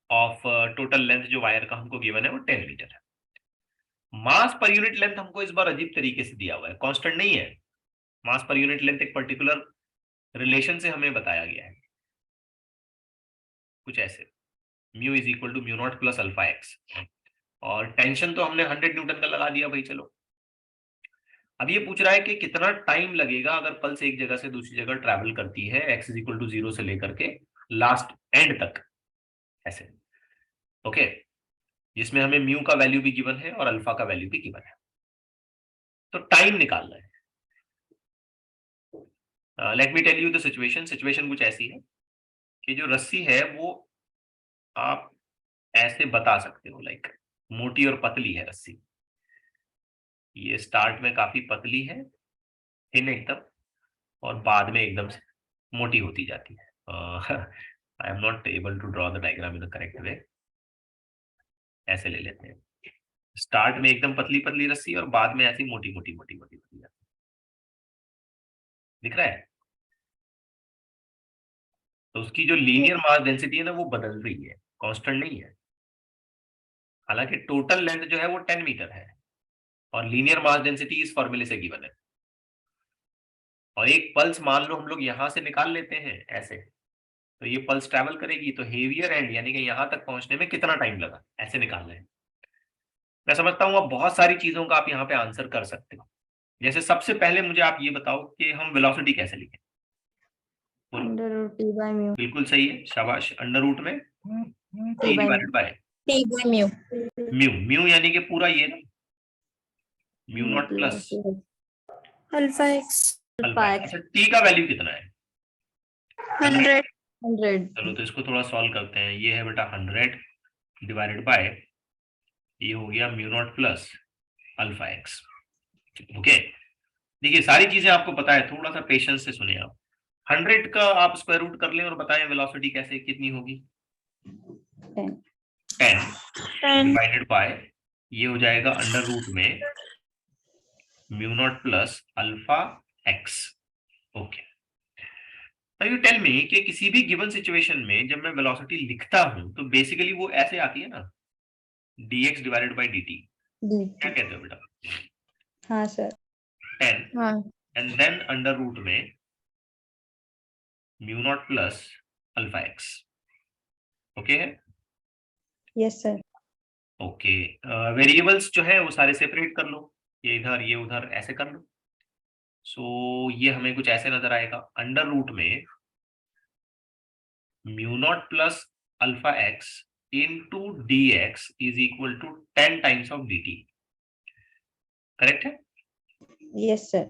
of total length जो वायर का हमको गिवन है वो 10 मीटर है। मास पर यूनिट लेंथ हमको इस बार अजीब तरीके से दिया हुआ है, कांस्टेंट नहीं है। मास पर यूनिट लेंथ एक पर्टिकुलर रिलेशन से हमें बताया गया है, कुछ ऐसे mu is equal to mu naught plus alpha x. और टेंशन तो हमने 100 न्यूटन का लगा दिया भाई। चलो अब ये पूछ रहा है कि कितना टाइम लगेगा अगर पल्स एक जगह से दूसरी जगह ट्रैवल करती है x इज इक्वल टू 0 से लेकर के लास्ट एंड तक, ऐसे। ओके, जिसमें हमें म्यू का वैल्यू भी गिवन है और अल्फा का वैल्यू भी गिवन है, तो टाइम निकालना है। Let me tell you the situation कुछ ऐसी है कि जो रस्सी है वो आप ऐसे बता सकते हो, लाइक मोटी और पतली है रस्सी। ये स्टार्ट में काफी पतली है, थिन एकदम, और बाद में एकदम से मोटी होती जाती है। I am not able to draw the diagram in the correct way. ऐसे ले लेते हैं, स्टार्ट में एकदम पतली पतली रस्सी और बाद में ऐसी मोटी मोटी मोटी मोटी होती जाती है। दिख रहा है? तो उसकी जो लीनियर मास डेंसिटी है ना वो बदल रही है, कांस्टेंट नहीं है। हालांकि टोटल लेंथ जो है वो 10 मीटर है और लीनियर मास डेंसिटी इस फॉर्मूले से गिवन है। और एक पल्स मान लो हम लोग यहां से निकाल लेते हैं ऐसे, तो ये पल्स ट्रैवल करेगी तो हेवियर एंड यानी कि यहां तक पहुंचने में कितना टाइम लगा, ऐसे निकालना है। मैं समझता हूँ अब बहुत सारी चीजों का आप यहाँ पे आंसर कर सकते हो। जैसे सबसे पहले मुझे आप ये बताओ कि हम वेलोसिटी कैसे लिखें। बोलो। Under root T by mu. बिल्कुल सही है, शाबाश। अंडर रूट में T by divided by T by mu. Mu. Mu यानी कि पूरा ये ना, mu naught plus Alpha x. Alpha. अच्छा, टी का वैल्यू कितना है? 100. 100। चलो तो इसको थोड़ा सॉल्व करते हैं। ये है बेटा 100 डिवाइडेड बाय, ये हो गया mu naught plus alpha x. Okay, देखिए सारी चीजें आपको पता है, थोड़ा सा पेशेंस से सुने आप। 100 का आप स्क्वायर रूट कर लें और बताएं वेलोसिटी कैसे कितनी होगी। 10। 10 10. डिवाइडेड बाय, ये हो जाएगा अंडर रूट में mu naught plus alpha x. Okay, you tell me कि किसी भी गिवन सिचुएशन में जब मैं वेलोसिटी लिखता हूं तो बेसिकली वो ऐसे आती है ना, dx डिवाइडेड बाय dt। क्या कहते हो बेटा? हाँ सर। 10 हाँ. एंड देन अंडर रूट में mu naught plus alpha x. Okay है? Yes sir. ओके, वेरिएबल्स जो है वो सारे सेपरेट कर लो, ये इधर ये उधर ऐसे कर लो। सो ये हमें कुछ ऐसे नजर आएगा, अंडर रूट में mu naught plus alpha x into d x is equal to 10 times of dt। Correct है? Yes sir.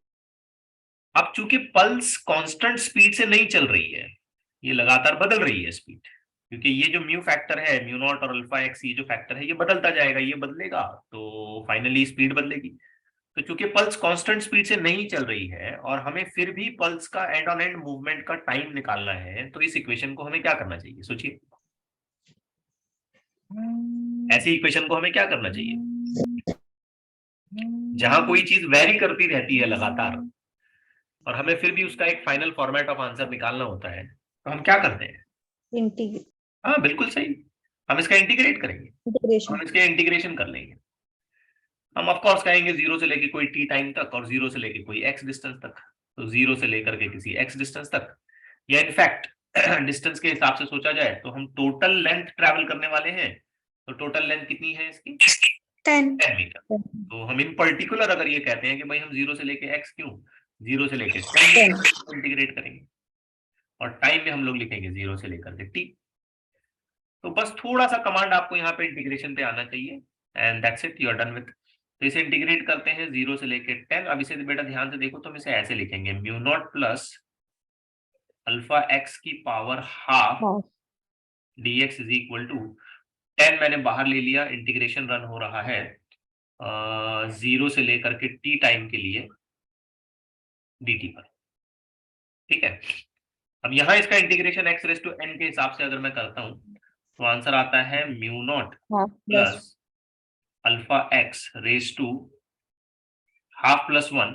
अब चूंकि पल्स कांस्टेंट स्पीड से नहीं चल रही है, ये लगातार बदल रही है स्पीड, क्योंकि ये जो म्यू फैक्टर है, म्यू नॉट और अल्फा एक्स, ये जो फैक्टर है ये बदलता जाएगा, ये बदलेगा तो फाइनली स्पीड बदलेगी। तो चूंकि पल्स कांस्टेंट स्पीड से नहीं चल रही है और हमें फिर भी पल्स का एंड ऑन एंड मूवमेंट का टाइम निकालना है, तो इस इक्वेशन को हमें क्या करना चाहिए? सोचिए, ऐसी इक्वेशन को हमें क्या करना चाहिए? जहां कोई चीज वेरी करती रहती है लगातार और हमें फिर भी उसका एक फाइनल फॉर्मेट ऑफ आंसर निकालना होता है, तो हम क्या करते हैं? इंटीग्रेशन। हाँ बिल्कुल सही, हम इसका इंटीग्रेट करेंगे, हम इसके इंटीग्रेशन कर लेंगे। हम ऑफ कोर्स कहेंगे 0 से लेके कोई t टाइम तक और 0 से लेके कोई x डिस्टेंस तक, तो 0 से लेकर के किसी x डिस्टेंस तक, या इनफैक्ट डिस्टेंस के हिसाब से सोचा जाए तो हम टोटल लेंथ ट्रैवल करने वाले हैं, तो टोटल लेंथ कितनी है इसकी? 10. 10 मीटर। तो हम इन पर्टिकुलर अगर ये कहते हैं कि भाई हम 0 से लेके x क्यों, 0 से लेके 10 इंटीग्रेट करेंगे और टाइम में हम लोग लिखेंगे 0 से लेकर के t। तो बस थोड़ा सा कमांड आपको यहाँ पे इंटीग्रेशन पे आना चाहिए and that's it, you are done with. तो इसे इंटीग्रेट करते हैं 0 से लेके 10। अब इसे बेटा ध्यान से देखो तो हम इसे ऐसे लिखेंगे, mu naught plus alpha x की power half dx is equal to 10 मैंने बाहर ले लिया, इंटीग्रेशन रन हो रहा है 0 से लेकर के t टाइम के लिए dt पर। ठीक है, अब यहाँ इसका integration x raise to n के हिसाब से अगर मैं करता हूँ तो आंसर आता है mu naught plus alpha x raise to half plus 1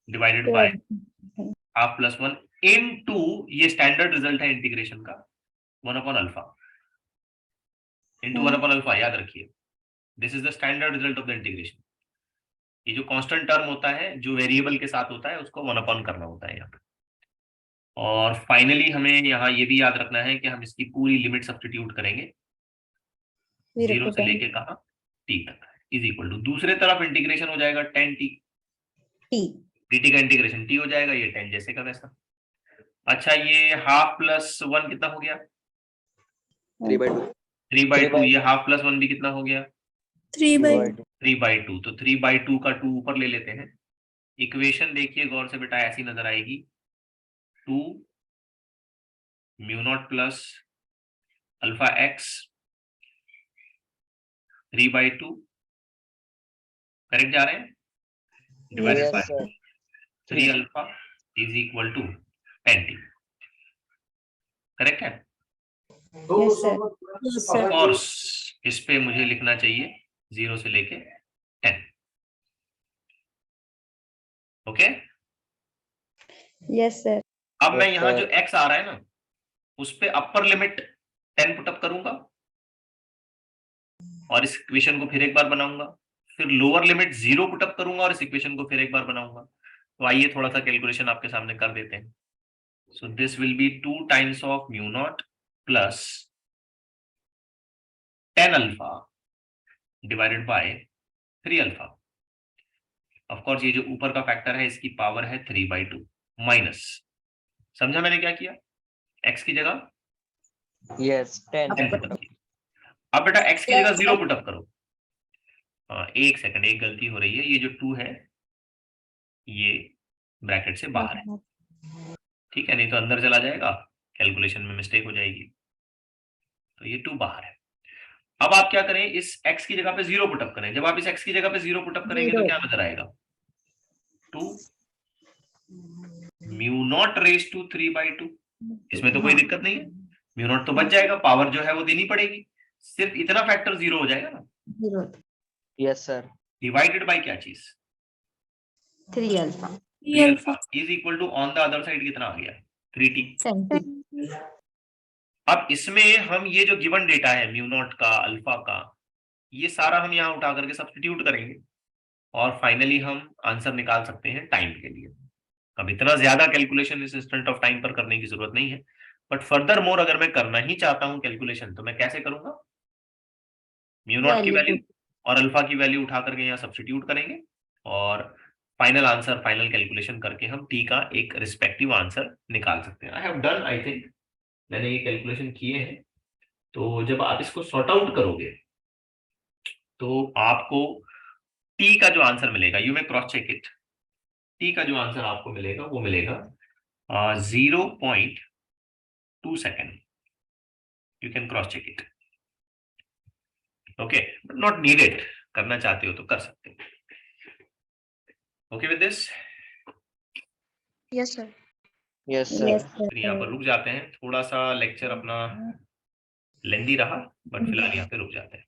divided by half plus 1 into, ये स्टैंडर्ड रिजल्ट है इंटीग्रेशन का, 1 upon alpha into 1 upon alpha. याद रखिए, this is the standard result of the integration. ये जो constant term होता है जो वेरिएबल के साथ होता है उसको 1 अपॉन करना होता है यहाँ पे। और फाइनली हमें यहाँ ये भी याद रखना है कि हम इसकी पूरी लिमिट सब्स्टिट्यूट करेंगे, 0 से लेके कहाँ टी तक इज इक्वल टू, दूसरे तरफ इंटीग्रेशन हो जाएगा 10t, टी dt का इंटीग्रेशन t हो जाएगा, ये 10 जैसे का वैसा। अच्छा ये हाफ प्लस 1 कितना हो गया? 3/2 3/2। ये हाफ प्लस 1 भी कितना हो गया? 3/2. 3/2। तो 3/2 का 2 ऊपर ले लेते हैं। इक्वेशन देखिए गौर से बेटा, ऐसी नजर आएगी, 2 mu naught plus alpha x 3/2, correct जा रहे हैं, divided Yes, by sir. 3 alpha is equal to 10t, correct है? Yes sir Yes, of sir. Course इस पे मुझे लिखना चाहिए 0 से लेके 10, ओके। यस सर अब मैं Yes, यहाँ sir. जो x आ रहा है ना, उस पे अपर लिमिट 10 पुटअप करूंगा और इस इक्वेशन को फिर एक बार बनाऊंगा, फिर लोअर लिमिट 0 पुटअप करूंगा और इस इक्वेशन को फिर एक बार बनाऊंगा। तो आइए थोड़ा सा कैलकुलेशन आपके सामने कर देते हैं। So this will be 2 times of mu naught plus 10 alpha divided by 3 alpha. Of course ये जो ऊपर का फैक्टर है इसकी पावर है 3/2 माइनस, समझा मैंने क्या किया? x की जगह Yes, 10. 10 पुटअप किया। अब बेटा x की जगह 0 पुटअप करो। एक सेकंड, एक गलती हो रही है, ये जो 2 है ये ब्रैकेट से बाहर है, ठीक है, नहीं तो अंदर चला जाएगा, कैलकुलेशन में मिस्टेक हो जाएगी। तो ये 2 बाहर है। अब आप क्या करें, इस x की जगह पे 0 पुटअप करें। जब आप इस x की जगह पे 0 पुटअप करेंगे तो क्या नजर आएगा? 2 म्यू नॉट रेज टू 3/2। इसमें तो कोई दिक्कत नहीं है, म्यू नॉट तो बच जाएगा, पावर जो है वो देनी पड़ेगी, सिर्फ इतना फैक्टर 0 हो जाएगा ना, Yes, sir. डिवाइडेड बाय क्या चीज? 3 alpha 3 alpha is equal to on the other side कितना आ गया? 3t। अब इसमें हम ये जो गिवन डेटा है म्यू नॉट का, अल्फा का, ये सारा हम यहाँ उठा करके सब्स्टिट्यूट करेंगे और फाइनली हम आंसर निकाल सकते हैं टाइम के लिए। अब इतना ज्यादा कैलकुलेशन इस इंस्टेंट ऑफ टाइम पर करने की जरूरत नहीं है, बट फर्दर मोर अगर मैं करना ही चाहता हूं कैलकुलेशन तो मैं कैसे करूंगा? म्यू नॉट की वैल्यू और अल्फा की वैल्यू उठा करके यहाँ सब्स्टिट्यूट करेंगे और फाइनल आंसर, फाइनल कैलकुलेशन करके हम टी का एक रिस्पेक्टिव आंसर निकाल सकते हैं। I have done, I think मैंने ये कैलकुलेशन किए हैं। तो जब आप इसको सॉर्ट आउट करोगे तो आपको टी का जो आंसर मिलेगा, you may cross check it, T का जो आंसर आपको मिलेगा वो मिलेगा 0.2 second. You can cross check it, okay, but not needed, करना चाहते हो तो कर सकते हो। Okay with this, Yes, sir. Yes, sir. Yes फिर यहाँ पर रुक जाते हैं, थोड़ा सा लेक्चर अपना लेंदी रहा बट फिलहाल यहाँ पे रुक जाते हैं।